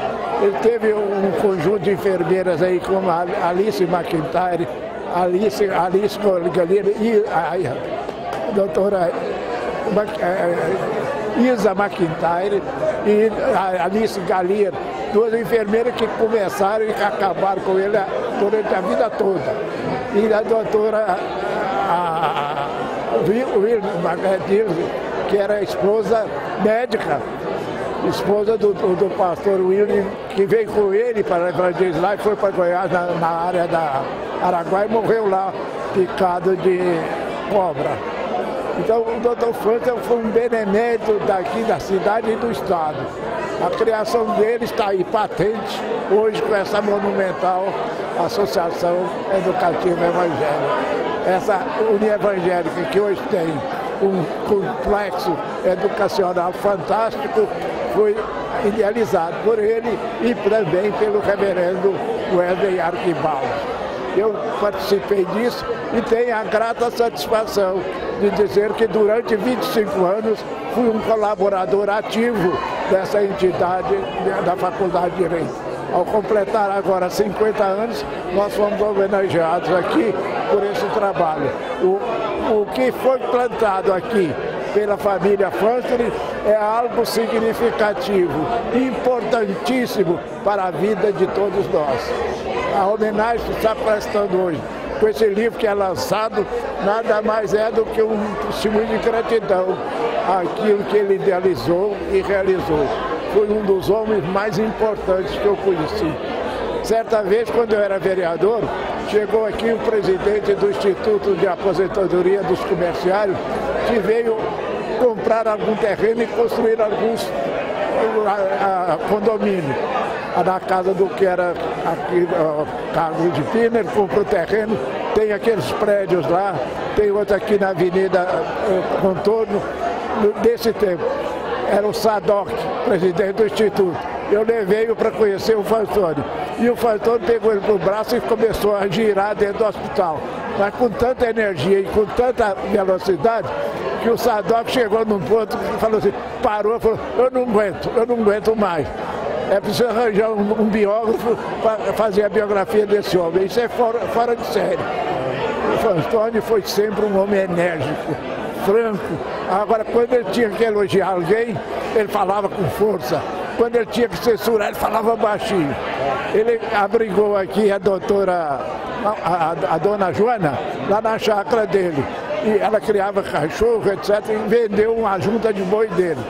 Ele teve um conjunto de enfermeiras aí, como a Alice McIntyre, Alice Galera e a doutora Isa McIntyre e a Alice Galera, 2 enfermeiras que começaram e acabaram com ele durante a vida toda. E a doutora que era esposa médica, esposa do pastor William, que veio com ele para evangelizar e foi para Goiás, na área da Araguaia, e morreu lá, picado de cobra. Então o Dr. Fantoni foi um benemérito daqui da cidade e do estado. A criação dele está aí patente hoje com essa monumental Associação Educativa Evangélica. Essa União Evangélica que hoje tem um complexo educacional fantástico, foi idealizado por ele e também pelo reverendo Wesley Arquibaldi. Eu participei disso e tenho a grata satisfação de dizer que durante 25 anos fui um colaborador ativo dessa entidade da Faculdade de Direito. Ao completar agora 50 anos, nós fomos homenageados aqui por esse trabalho. O que foi plantado aqui pela família Fantoni é algo significativo, importantíssimo para a vida de todos nós. A homenagem que está prestando hoje, com esse livro que é lançado, nada mais é do que um testemunho de gratidão àquilo que ele idealizou e realizou. Foi um dos homens mais importantes que eu conheci. Certa vez, quando eu era vereador, chegou aqui o presidente do Instituto de Aposentadoria dos Comerciários, que veio comprar algum terreno e construir alguns condomínios. Na casa do que era aqui, Carlos de Pina, ele comprou terreno, tem aqueles prédios lá, tem outro aqui na Avenida Contorno, desse tempo. Era o Sadoc, presidente do Instituto. Eu levei-o para conhecer o Fantoni. E o Fantoni pegou ele para o braço e começou a girar dentro do hospital. Mas com tanta energia e com tanta velocidade, que o Sadoc chegou num ponto e falou assim, parou e falou, eu não aguento mais. É preciso arranjar um biógrafo para fazer a biografia desse homem. Isso é fora de série. O Fantoni foi sempre um homem enérgico, franco. Agora, quando ele tinha que elogiar alguém, ele falava com força. Quando ele tinha que censurar, ele falava baixinho. Ele abrigou aqui a doutora, a dona Joana, lá na chácara dele. E ela criava cachorro, etc. E vendeu uma junta de boi dele.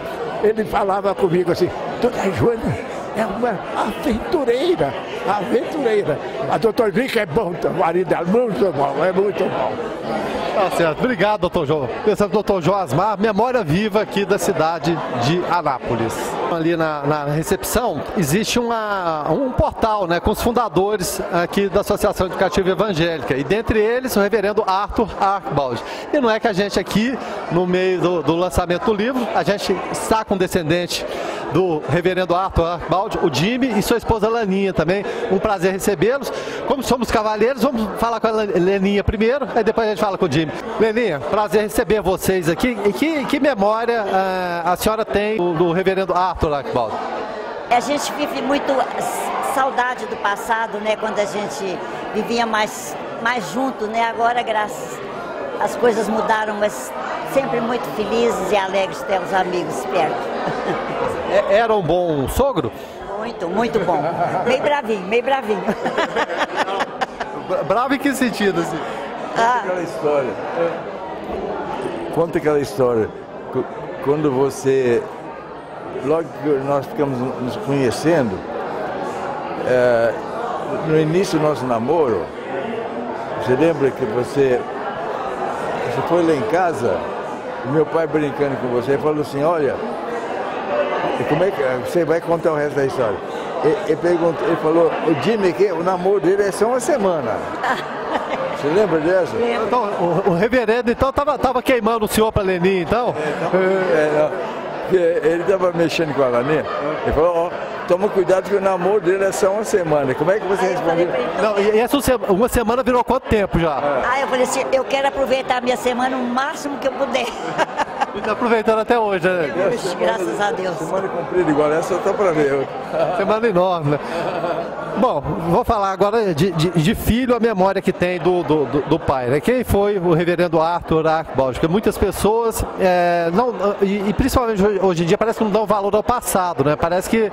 Ele falava comigo assim, dona Joana é uma aventureira. aventureira. A doutora Drica é bom, o marido dela, muito bom, é muito bom. Tá certo, obrigado, doutor João. Pensando no doutor João Asmar, memória viva aqui da cidade de Anápolis. Ali na recepção existe um portal, né, com os fundadores aqui da Associação Educativa Evangélica, e dentre eles o reverendo Arthur Archibald. E não é que a gente aqui, no meio do lançamento do livro, a gente está com um descendente do reverendo Arthur Archibald, o Jimmy, e sua esposa Laninha também. Um prazer recebê-los. Como somos cavalheiros, vamos falar com a Laninha primeiro, aí depois a gente fala com o Jimmy. Laninha, prazer receber vocês aqui. E que memória a senhora tem do reverendo Arthur Archibald? A gente vive muito saudade do passado, né? Quando a gente vivia mais junto, né? Agora, as coisas mudaram, mas sempre muito felizes e alegres ter os amigos perto. Era um bom sogro? Muito, muito bom. Meio bravinho, meio bravinho. Bravo em que sentido, assim? Conta aquela história. Quando você... Logo que nós ficamos nos conhecendo, no início do nosso namoro, você lembra que você foi lá em casa, meu pai brincando com você, falou assim, olha, como é que você vai contar o resto da história? Ele falou, o Jimmy, o namoro dele é só uma semana. Você lembra dessa? Então, o reverendo então tava queimando o senhor para Lenin, então? Ele estava mexendo com a Laninha, ele falou, toma cuidado que o namoro dele é só uma semana. Como é que você respondeu? Não, e essa uma semana virou quanto tempo já? Eu falei assim, eu quero aproveitar a minha semana o máximo que eu puder. E está aproveitando até hoje, né? Graças a Deus. Semana comprida igual essa, tá para ver. Semana enorme, né? Bom, vou falar agora de filho, a memória que tem do pai, né? Quem foi o reverendo Arthur Archibald? Porque muitas pessoas, e principalmente hoje em dia, parece que não dão valor ao passado, né? Parece que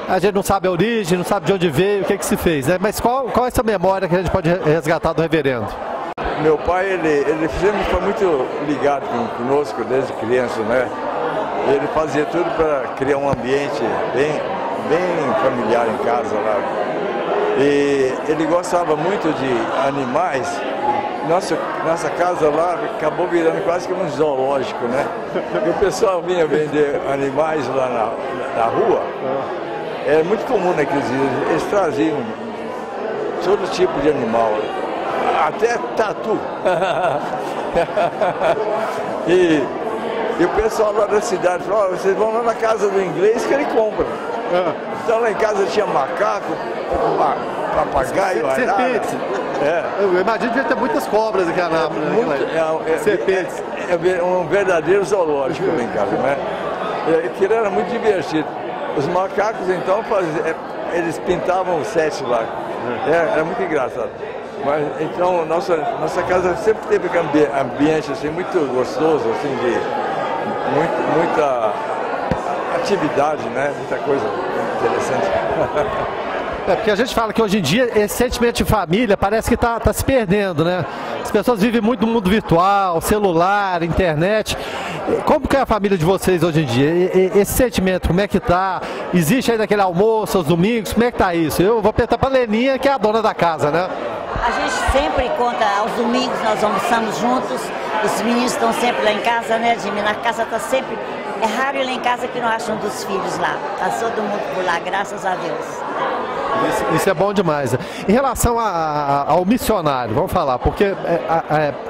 a gente não sabe a origem, não sabe de onde veio, o que se fez, né? Mas qual é essa memória que a gente pode resgatar do reverendo? Meu pai, ele sempre foi muito ligado conosco desde criança, né? Ele fazia tudo para criar um ambiente bem familiar em casa lá. E ele gostava muito de animais. Nossa casa lá acabou virando quase que um zoológico, né? E o pessoal vinha vender animais lá na rua. Era muito comum naqueles dias. Eles traziam todo tipo de animal. Até tatu. e o pessoal lá da cidade falou, vocês vão lá na casa do inglês que ele compra. Então lá em casa tinha macaco, papagaio, arara. Eu imagino que ia ter muitas cobras aqui em Anápolis. Serpentes. É um verdadeiro zoológico lá em casa, né? Aquilo era muito divertido. Os macacos então eles pintavam o set lá. Era muito engraçado. Mas, então, nossa casa sempre teve um ambiente assim, muito gostoso, assim, de muita atividade, né? Muita coisa interessante. Porque a gente fala que hoje em dia esse sentimento de família parece que está se perdendo, né? As pessoas vivem muito no mundo virtual, celular, internet. Como que é a família de vocês hoje em dia? Esse sentimento, como é que tá? Existe ainda aquele almoço aos domingos? Como é que tá isso? Eu vou perguntar para a Leninha, que é a dona da casa, né? A gente sempre conta, aos domingos nós almoçamos juntos, os meninos estão sempre lá em casa, né, Jimmy? Na casa está sempre... É raro ir lá em casa que não acham dos filhos lá. Está todo mundo por lá, graças a Deus. Isso é bom demais. Em relação ao missionário, vamos falar, porque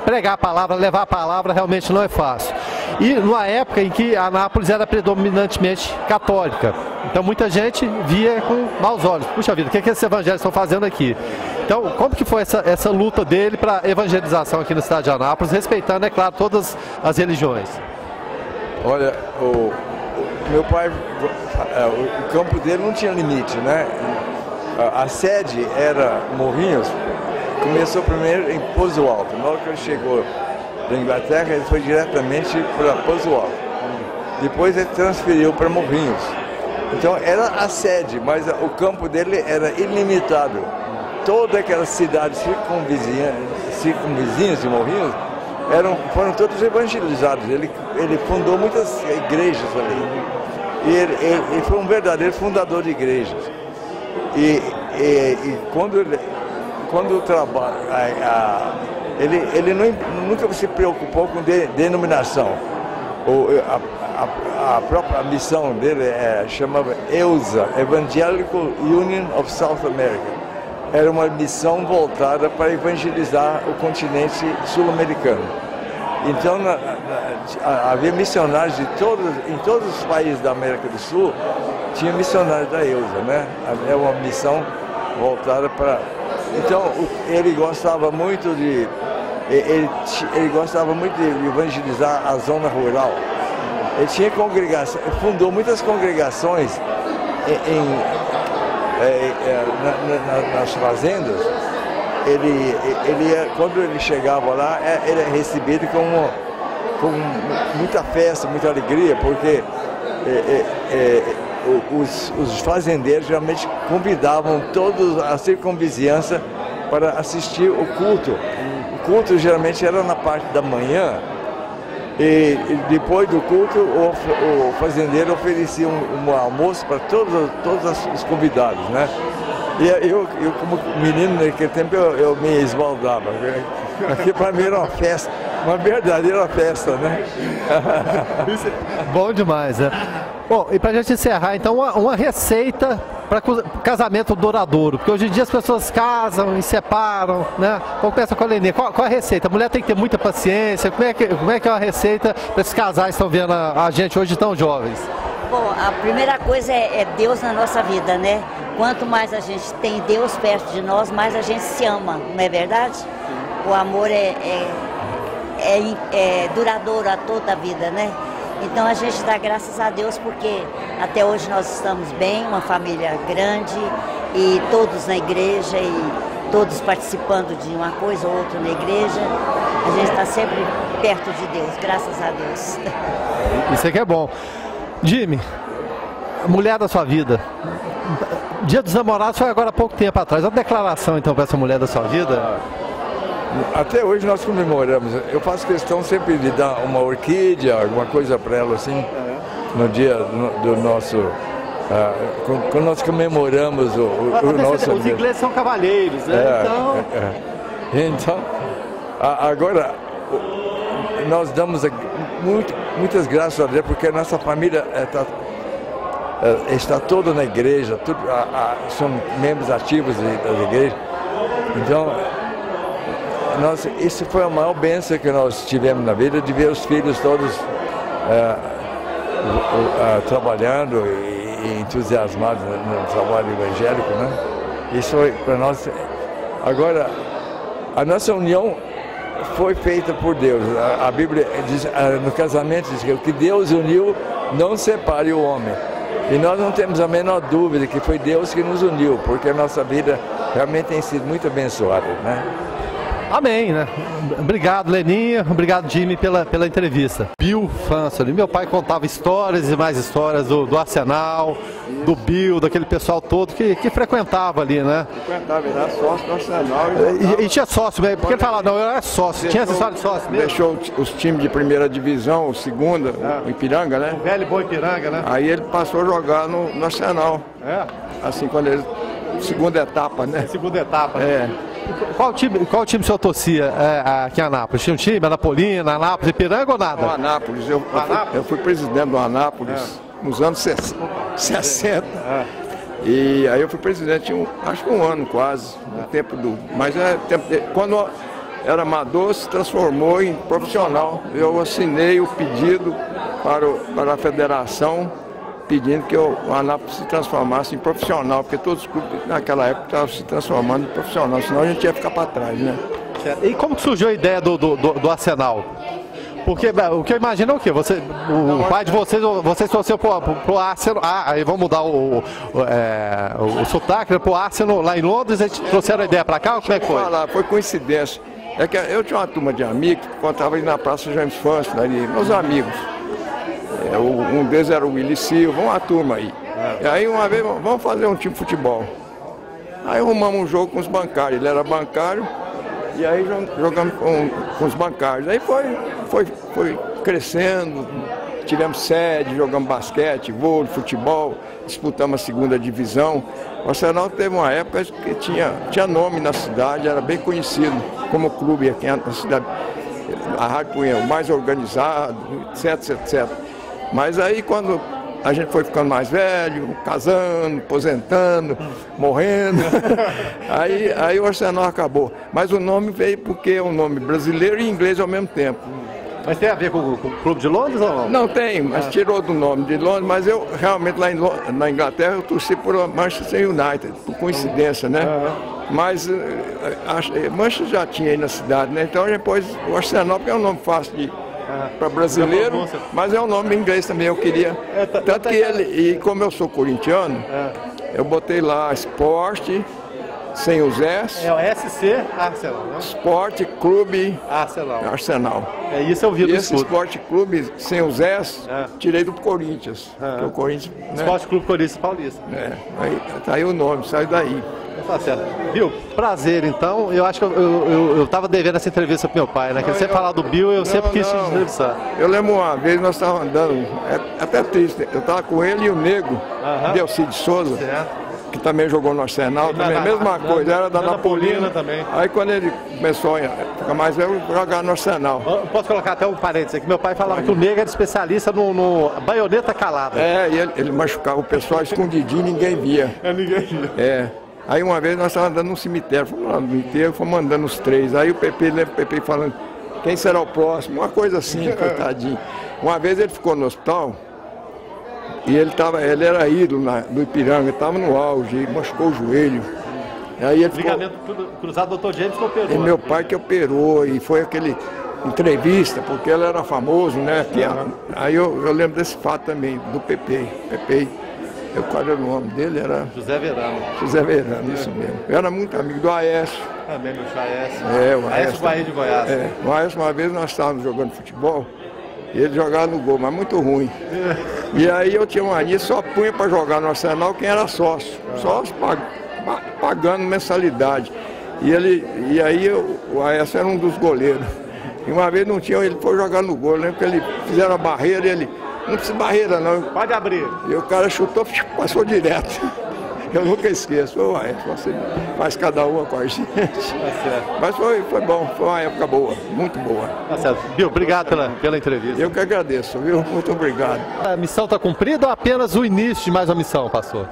pregar a palavra, levar a palavra realmente não é fácil. E numa época em que Anápolis era predominantemente católica, então muita gente via com maus olhos. Puxa vida, o que esses evangélicos estão fazendo aqui? Então, como que foi essa luta dele para evangelização aqui na cidade de Anápolis, respeitando, é claro, todas as religiões? Olha, o meu pai, o campo dele não tinha limite, né? A sede era Morrinhos, começou primeiro em Pozo Alto. Na hora que ele chegou da Inglaterra, ele foi diretamente para Pozo Alto. Depois ele transferiu para Morrinhos. Então era a sede, mas o campo dele era ilimitado. Todas aquelas cidades circunvizinhas de Morrinhos foram todos evangelizados. Ele fundou muitas igrejas ali. E ele foi um verdadeiro fundador de igrejas. E quando trabalha, ele nunca se preocupou com denominação. A própria missão dele chamava EUSA, Evangelical Union of South America. Era uma missão voltada para evangelizar o continente sul-americano. Então, havia missionários em todos os países da América do Sul, tinha missionários da EUSA, né? É uma missão voltada para... Então, ele gostava muito de evangelizar a zona rural. Ele tinha congregação, fundou muitas congregações nas fazendas. Quando ele chegava lá, ele era recebido com muita festa, muita alegria, porque os fazendeiros geralmente convidavam toda a circunvizinhança para assistir o culto. O culto geralmente era na parte da manhã, e depois do culto o fazendeiro oferecia um almoço para todos os convidados, né? E eu como menino naquele tempo, eu me esbaldava. Aqui para mim era uma festa, uma verdadeira festa, né? Bom demais, né? Bom, e para a gente encerrar, então, uma receita para casamento duradouro, porque hoje em dia as pessoas casam e separam, né? Vamos começar com a Leninha. Qual é a receita? A mulher tem que ter muita paciência. Como é que é a receita para esses casais que estão vendo a gente hoje tão jovens? Bom, a primeira coisa é Deus na nossa vida, né? Quanto mais a gente tem Deus perto de nós, mais a gente se ama, não é verdade? O amor é duradouro a toda a vida, né? Então a gente dá graças a Deus porque até hoje nós estamos bem, uma família grande e todos na igreja e todos participando de uma coisa ou outra na igreja. A gente está sempre perto de Deus, graças a Deus. Isso aqui é bom. Jimmy, mulher da sua vida. Dia dos Namorados foi agora há pouco tempo atrás. Uma declaração então para essa mulher da sua vida? Até hoje nós comemoramos. Eu faço questão sempre de dar uma orquídea, alguma coisa para ela assim, no dia do nosso... quando nós comemoramos o nosso... Os ingleses são cavalheiros, né? Então, agora, nós damos muitas graças a Deus, porque a nossa família está toda na igreja, são membros ativos das igrejas. Então, isso foi a maior bênção que nós tivemos na vida, de ver os filhos todos trabalhando e entusiasmados no trabalho evangélico, né? Isso foi para nós. Agora, a nossa união foi feita por Deus. A Bíblia diz, no casamento diz que o que Deus uniu, não separe o homem. E nós não temos a menor dúvida que foi Deus que nos uniu, porque a nossa vida realmente tem sido muito abençoada, né? Amém, né? Obrigado, Leninha. Obrigado, Jimmy, pela entrevista. Bill Fansoni. Meu pai contava histórias e mais histórias do Arsenal, do Bill, daquele pessoal todo que frequentava ali, né? Frequentava, ele era sócio do Arsenal. E tinha sócio, porque ele falava, não, eu era sócio. Tinha essa história de sócio mesmo? Deixou os times de primeira divisão, segunda, o Ipiranga, né? O velho bom Ipiranga, né? Aí ele passou a jogar no Arsenal. Assim, quando ele... Segunda etapa, né? Segunda etapa. Qual time o senhor torcia aqui em Anápolis? Tinha um time, Anapolina, Anápolis, Ipiranga ou nada? No Anápolis. Eu fui presidente do Anápolis nos anos 60. E aí eu fui presidente, acho que um ano quase, no tempo do... Mas quando era amador, se transformou em profissional. Eu assinei o pedido para a federação, pedindo que o Anápolis se transformasse em profissional, porque todos os clubes naquela época estavam se transformando em profissional, senão a gente ia ficar para trás, né? E como que surgiu a ideia do Arsenal? Porque o que eu imagino é o quê? O pai de vocês torceu pro Arsenal, aí vamos mudar o sotaque, pro Arsenal lá em Londres, eles trouxeram a ideia para cá, ou como é que foi? Foi coincidência. É que eu tinha uma turma de amigos que contava ali na Praça James Fansoni, ali, meus amigos. Um deles era o Willy Silva, uma turma aí. E aí uma vez, vamos fazer um time de futebol. Aí arrumamos um jogo com os bancários, ele era bancário, e aí jogamos com os bancários. Aí foi crescendo, tivemos sede, jogamos basquete, vôlei, futebol. disputamos a segunda divisão. O Arsenal teve uma época que tinha nome na cidade, era bem conhecido como clube aqui na cidade. A Rádio Punha, o mais organizado, etc, etc. Mas aí quando a gente foi ficando mais velho, casando, aposentando, morrendo, aí o Arsenal acabou. Mas o nome veio porque é um nome brasileiro e inglês ao mesmo tempo. Mas tem a ver com o Clube de Londres ou não? Não tem, mas tirou do nome de Londres, mas eu realmente lá na Inglaterra eu torci por Manchester United, por coincidência, né? Mas Manchester já tinha aí na cidade, né? Então depois o Arsenal, porque é um nome fácil para brasileiro, mas é um nome em inglês também, eu queria. Tanto que ele, e como eu sou corintiano, eu botei lá esporte, sem os S. É o SC Arsenal, né? Esporte Clube Arsenal. É isso eu vi do esse Esporte Clube sem os S, tirei do Corinthians. Que o Corinthians, né? Esporte Clube Corinthians Paulista. Aí tá aí o nome, saiu daí. Tá certo. Bill, prazer então. Eu acho que eu tava devendo essa entrevista pro meu pai, né? Que ele sempre falava do Bill, eu sempre quis te entrevistar. Eu lembro uma vez, nós estávamos andando, é até triste, eu tava com ele e o Nego, Delci de Souza. Que também jogou no Arsenal, também a mesma coisa, era da Napolina também. Aí quando ele começou a ficar mais velho, jogar no Arsenal. Posso colocar até um parênteses aqui, meu pai falava que o Nego era especialista no baioneta calada. E ele machucava o pessoal escondidinho, ninguém via. Ninguém via. Aí uma vez nós estávamos andando no cemitério, fomos lá no enterro, fomos andando os três. Aí o Pepe lembra o Pepe falando, quem será o próximo? Uma coisa assim, coitadinho. Uma vez ele ficou no hospital, e ele era ídolo do Ipiranga, estava no auge, machucou o joelho. Aí ele ligamento cruzado, o Dr. James que operou. E meu pai que operou, e foi aquele entrevista, porque ele era famoso, né? Aí eu lembro desse fato também, do Pepe. Qual era o nome dele? Era José Verano. José Verano, isso mesmo. Eu era muito amigo do Aécio. Também, meu Aécio. O Aécio Bahia de Goiás. O Aécio, uma vez nós estávamos jogando futebol, e ele jogava no gol, mas muito ruim. E aí eu tinha uma mania, só punha para jogar no Arsenal quem era sócio. Sócio pagando mensalidade. E aí o Aécio era um dos goleiros. E uma vez não tinha, ele foi jogar no gol, lembro que ele fizeram a barreira e ele, não precisa de barreira não. Pode abrir. E o cara chutou, passou direto. Eu nunca esqueço, você faz cada uma com a gente. Mas foi bom, foi uma época boa, muito boa. Tá certo. Bill, obrigado pela entrevista. Eu que agradeço, viu? Muito obrigado. A missão está cumprida ou apenas o início de mais uma missão, pastor?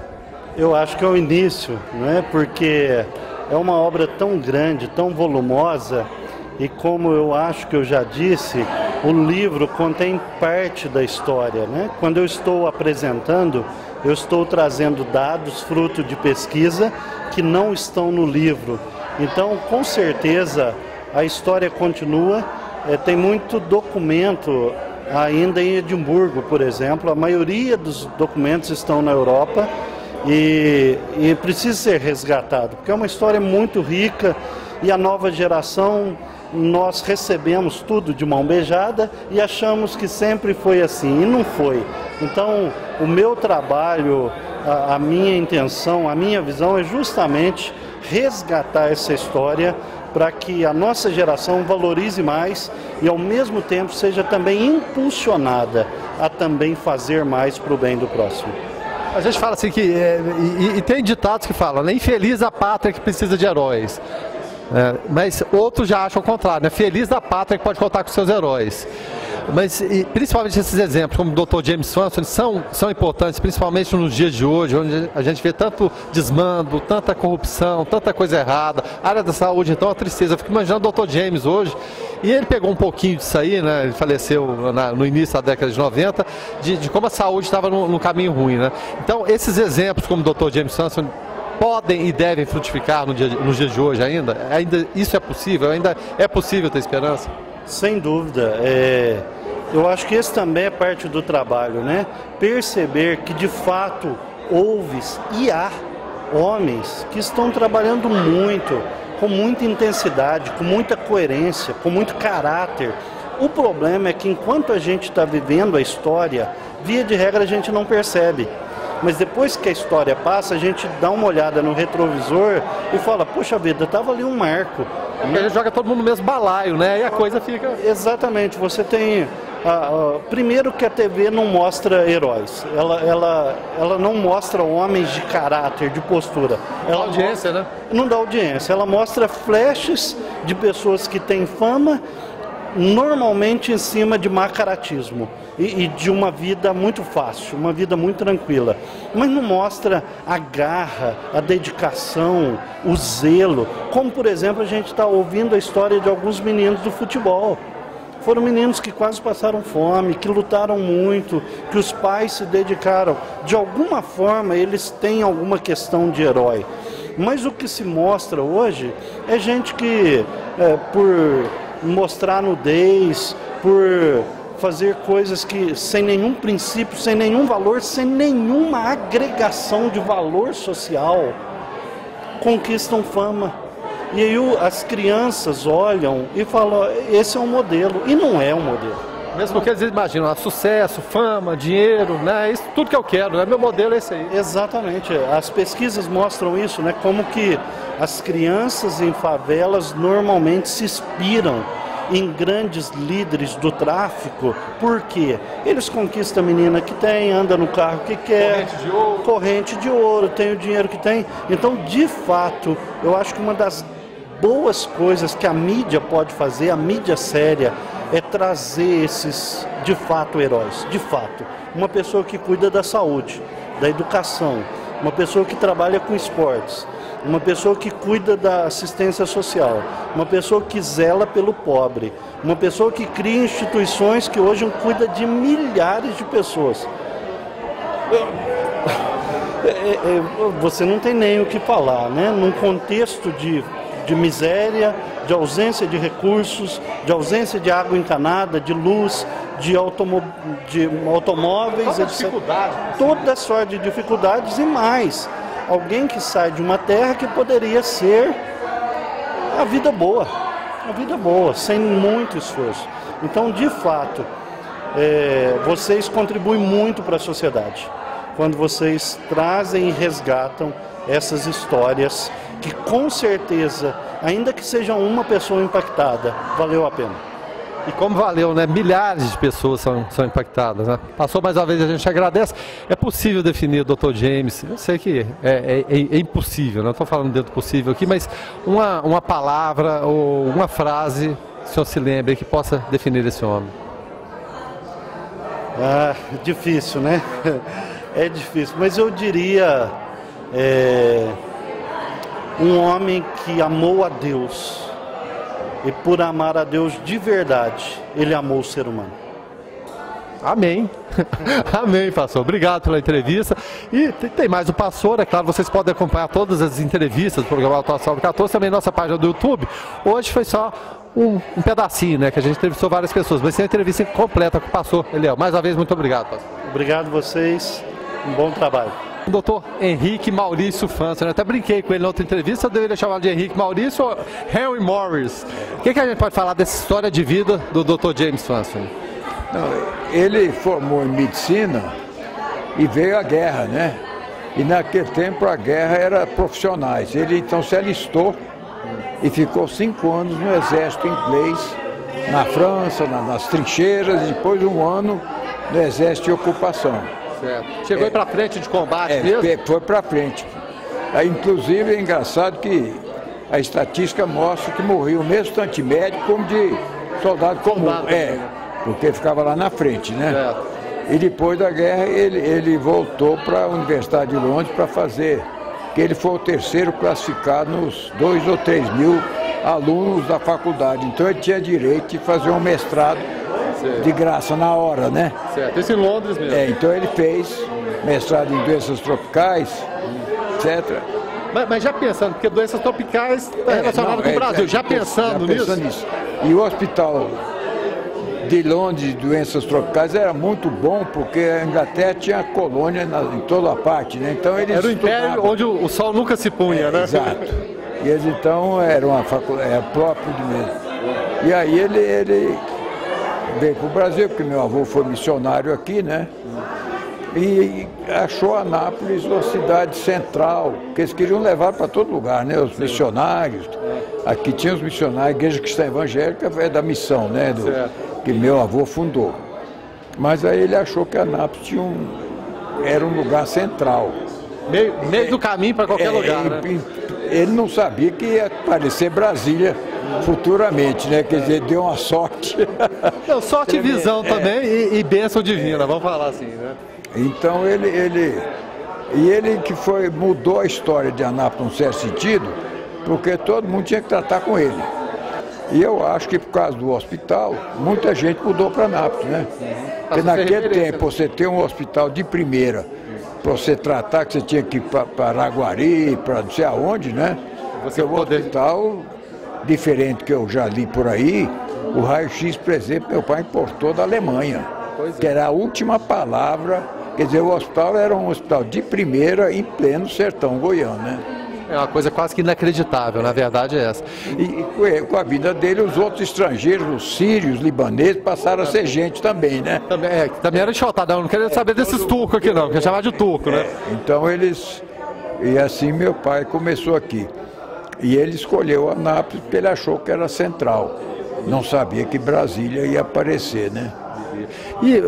Eu acho que é o início, não é? Porque é uma obra tão grande, tão volumosa, e como eu acho que eu já disse, o livro contém parte da história, né? Quando eu estou apresentando, eu estou trazendo dados fruto de pesquisa que não estão no livro. Então, com certeza, a história continua. Tem muito documento ainda em Edimburgo, por exemplo. A maioria dos documentos estão na Europa e precisa ser resgatado, porque é uma história muito rica e a nova geração, nós recebemos tudo de mão beijada e achamos que sempre foi assim, e não foi. Então, o meu trabalho, a minha intenção, a minha visão é justamente resgatar essa história para que a nossa geração valorize mais e, ao mesmo tempo, seja também impulsionada a também fazer mais para o bem do próximo. A gente fala assim que, e tem ditados que falam, né? Infeliz a pátria que precisa de heróis. Mas outros já acham o contrário, né? Feliz da pátria que pode contar com seus heróis. Mas principalmente esses exemplos, como o Dr. James Fanson, são importantes, principalmente nos dias de hoje, onde a gente vê tanto desmando, tanta corrupção, tanta coisa errada. A área da saúde, então, é uma tristeza. Eu fico imaginando o Dr. James hoje, e ele pegou um pouquinho disso aí, né? Ele faleceu no início da década de 90, de como a saúde estava no caminho ruim, né? Então, esses exemplos, como o Dr. James Fanson, podem e devem frutificar nos dias de hoje ainda? Isso é possível? Ainda é possível ter esperança? Sem dúvida. Eu acho que esse também é parte do trabalho, né? Perceber que de fato houve e há homens que estão trabalhando muito, com muita intensidade, com muita coerência, com muito caráter. O problema é que enquanto a gente está vivendo a história, via de regra a gente não percebe. Mas depois que a história passa, a gente dá uma olhada no retrovisor e fala, poxa vida, estava ali um marco. Porque a gente joga todo mundo no mesmo balaio, né? E a coisa fica... Exatamente, você tem... primeiro que a TV não mostra heróis, ela não mostra homens de caráter, de postura. Ela audiência, né? Não dá audiência, ela mostra flashes de pessoas que têm fama, normalmente em cima de macaratismo e de uma vida muito fácil, uma vida muito tranquila. Mas não mostra a garra, a dedicação, o zelo, como por exemplo a gente está ouvindo a história de alguns meninos do futebol. Foram meninos que quase passaram fome, que lutaram muito, que os pais se dedicaram. De alguma forma, eles têm alguma questão de herói. Mas o que se mostra hoje é gente que, por mostrar nudez, por fazer coisas que sem nenhum princípio, sem nenhum valor, sem nenhuma agregação de valor social, conquistam fama. E aí as crianças olham e falam, esse é um modelo, e não é um modelo. Mesmo porque eles imaginam sucesso, fama, dinheiro, né? Isso tudo que eu quero, né? Meu modelo é esse aí. Exatamente, as pesquisas mostram isso, né? Como que as crianças em favelas normalmente se inspiram em grandes líderes do tráfico, porque eles conquistam a menina que tem, anda no carro que quer, corrente de ouro, tem o dinheiro que tem. Então, de fato, eu acho que uma das boas coisas que a mídia pode fazer, a mídia séria, é trazer esses, de fato, heróis. De fato, uma pessoa que cuida da saúde, da educação, uma pessoa que trabalha com esportes, uma pessoa que cuida da assistência social, uma pessoa que zela pelo pobre, uma pessoa que cria instituições que hoje cuida de milhares de pessoas. Você não tem nem o que falar, né? Num contexto de miséria, de ausência de recursos, de ausência de água encanada, de luz, de automóveis, etc. Toda sorte de dificuldades e mais. Alguém que sai de uma terra que poderia ser a vida boa, sem muito esforço. Então, de fato, vocês contribuem muito para a sociedade, quando vocês trazem e resgatam essas histórias que, com certeza, ainda que seja uma pessoa impactada, valeu a pena. E como valeu, né? Milhares de pessoas são impactadas, né? Passou mais uma vez, a gente agradece. É possível definir o Dr. James? Eu sei que é impossível, não estou falando dentro do possível aqui, mas uma palavra ou uma frase, se o senhor se lembra, que possa definir esse homem. Difícil, né? É difícil, mas eu diria um homem que amou a Deus. E por amar a Deus de verdade, ele amou o ser humano. Amém. Amém, pastor. Obrigado pela entrevista. E tem mais o pastor, é claro, vocês podem acompanhar todas as entrevistas do programa Atuação no 14, também na nossa página do YouTube. Hoje foi só um pedacinho, né, que a gente entrevistou várias pessoas, mas tem uma entrevista completa com o pastor Eliel. Mais uma vez, muito obrigado, pastor. Obrigado a vocês, um bom trabalho. O doutor Henrique Maurício Fanson, eu até brinquei com ele na outra entrevista, eu deveria chamar de Henrique Maurício ou Henry Morris. O que a gente pode falar dessa história de vida do Dr. James Fanson? Ele formou em medicina e veio a guerra, né? E naquele tempo a guerra era profissionais. Ele então se alistou e ficou 5 anos no exército inglês, na França, nas trincheiras, e depois 1 ano no exército de ocupação. Certo. Chegou para frente de combate mesmo? Foi para frente. Aí, inclusive, é engraçado que a estatística mostra que morreu mesmo tanto de médico como de soldado comum. Porque ficava lá na frente, né? Certo. E depois da guerra ele voltou para a Universidade de Londres para fazer, que ele foi o 3º classificado nos 2 ou 3 mil alunos da faculdade. Então ele tinha direito de fazer um mestrado de graça na hora, né? Certo, isso em Londres mesmo. Então ele fez mestrado em doenças tropicais, etc. Mas já pensando, porque doenças tropicais está relacionado com o Brasil, já pensando nisso? E o hospital de Londres de doenças tropicais era muito bom, porque a Inglaterra tinha colônia em toda a parte, né? Então eles era o império onde o sol nunca se punha, né? Exato. E eles então era uma faculdade próprio de mesmo. E aí ele veio para o Brasil, porque meu avô foi missionário aqui, né? E achou Anápolis uma cidade central, que eles queriam levar para todo lugar, né? Os missionários. Aqui tinha os missionários, a Igreja Cristã Evangélica é da missão, né? Que meu avô fundou. Mas aí ele achou que Anápolis era um lugar central. Meio do caminho para qualquer lugar, né? Ele não sabia que ia aparecer Brasília futuramente, né? Quer dizer, deu uma sorte. Não, sorte e visão também e bênção divina, vamos falar assim, né? Então ele que mudou a história de Anápolis num certo sentido, porque todo mundo tinha que tratar com ele. E eu acho que por causa do hospital, muita gente mudou para Anápolis, né? Porque naquele tempo, você ter um hospital de primeira, para você tratar, que você tinha que ir para Araguari, para não sei aonde, né? Porque o hospital, diferente que eu já li por aí, o raio-x, por exemplo, meu pai importou da Alemanha, que era a última palavra. Quer dizer, o hospital era um hospital de primeira em pleno sertão goiano, né? É uma coisa quase que inacreditável, na verdade é essa. E com a vida dele, os outros estrangeiros, os sírios, os libaneses, passaram a ser gente também, né? Também era enxotado, eu não queria saber desses turcos aqui não, quer chamar de turco, né? Então e assim meu pai começou aqui. E ele escolheu Anápolis porque ele achou que era central. Não sabia que Brasília ia aparecer, né? E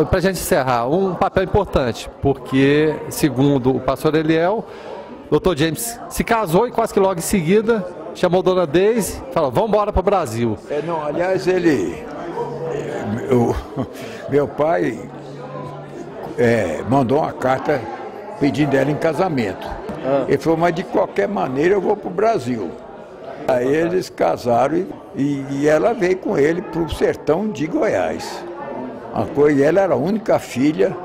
para a gente encerrar, um papel importante, porque segundo o pastor Eliel, o Dr. James se casou e quase que logo em seguida chamou a dona Deise e falou, vamos embora para o Brasil. Não, aliás, meu pai mandou uma carta pedindo ela em casamento. Ele falou, mas de qualquer maneira eu vou para o Brasil. Aí eles casaram e ela veio com ele para o sertão de Goiás. E ela era a única filha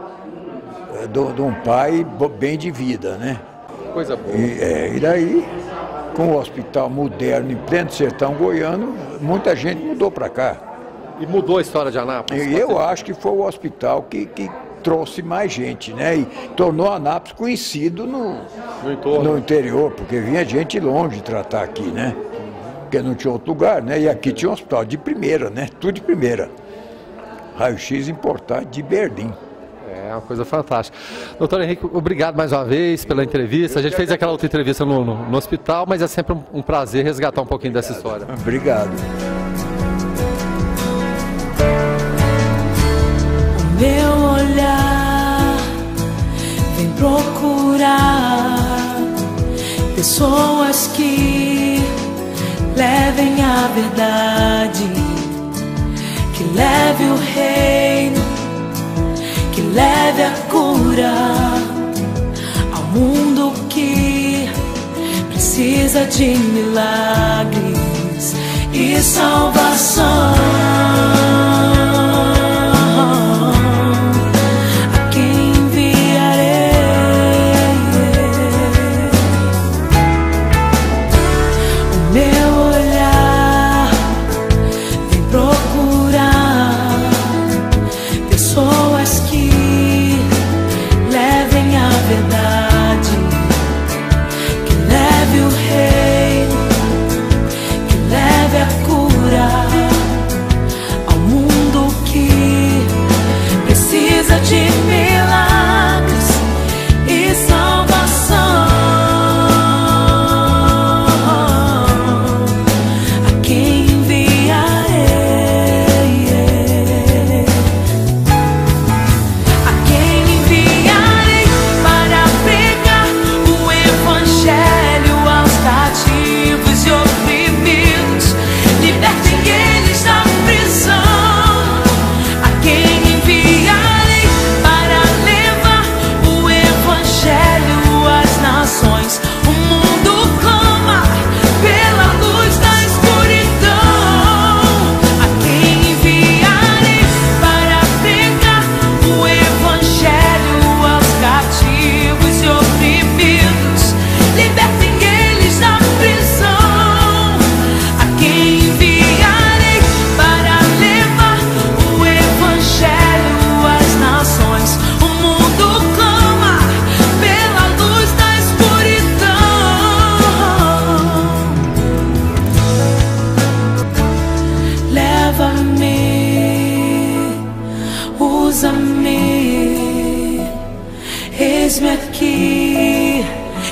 de um pai bem de vida, né? Coisa boa. E daí, com o hospital moderno em pleno sertão goiano, muita gente mudou para cá. E mudou a história de Anápolis? E eu acho que foi o hospital que trouxe mais gente, né? E tornou Anápolis conhecido no interior, porque vinha gente longe tratar aqui, né? Porque não tinha outro lugar, né? E aqui tinha um hospital de primeira, né? Tudo de primeira. Raio-x importado de Berlim. É uma coisa fantástica. Doutor Henrique, obrigado mais uma vez pela entrevista. A gente fez aquela outra entrevista no hospital, mas é sempre um prazer resgatar um pouquinho dessa história. Obrigado. O meu olhar vem procurar pessoas que levem a verdade, que leve o reino, que leve a cura ao mundo que precisa de milagres e salvação. A quem enviarei? O meu olhar vem procurar pessoas que levem a verdade, que leve o reino, que leve a cura Eis-me aqui,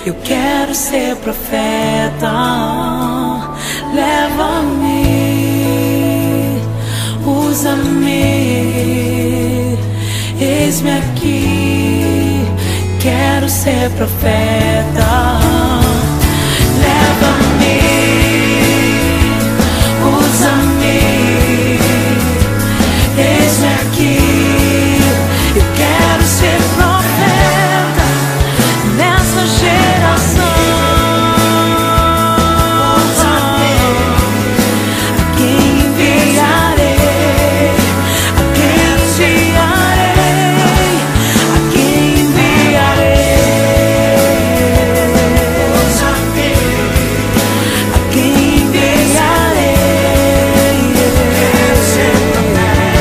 eu quero ser profeta. Leva-me, usa-me. Eis-me aqui, quero ser profeta. Leva-me, usa-me. Eis-me aqui, eu quero ser profeta nessa geração. Usa-me, a quem enviarei, a quem enviarei, a quem enviarei. Usa-me, a quem enviarei, quero ser profeta,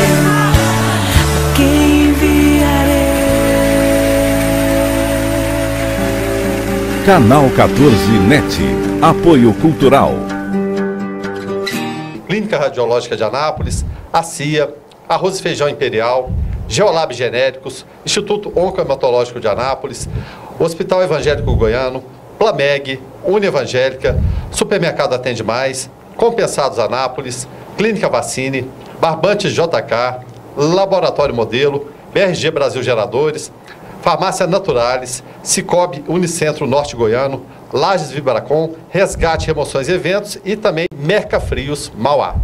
a quem enviarei. Canal 14 NET. Apoio Cultural. Clínica Radiológica de Anápolis, a CIA, Arroz e Feijão Imperial, Geolab Genéricos, Instituto Oncohematológico de Anápolis, Hospital Evangélico Goiano, Plameg, Unievangélica, Supermercado Atende Mais, Compensados Anápolis, Clínica Vacine, Barbantes JK, Laboratório Modelo, BRG Brasil Geradores, Farmácia Naturalis, Cicobi Unicentro Norte Goiano, Lages Vibracom, Resgate Remoções e Eventos e também Mercafrios Mauá.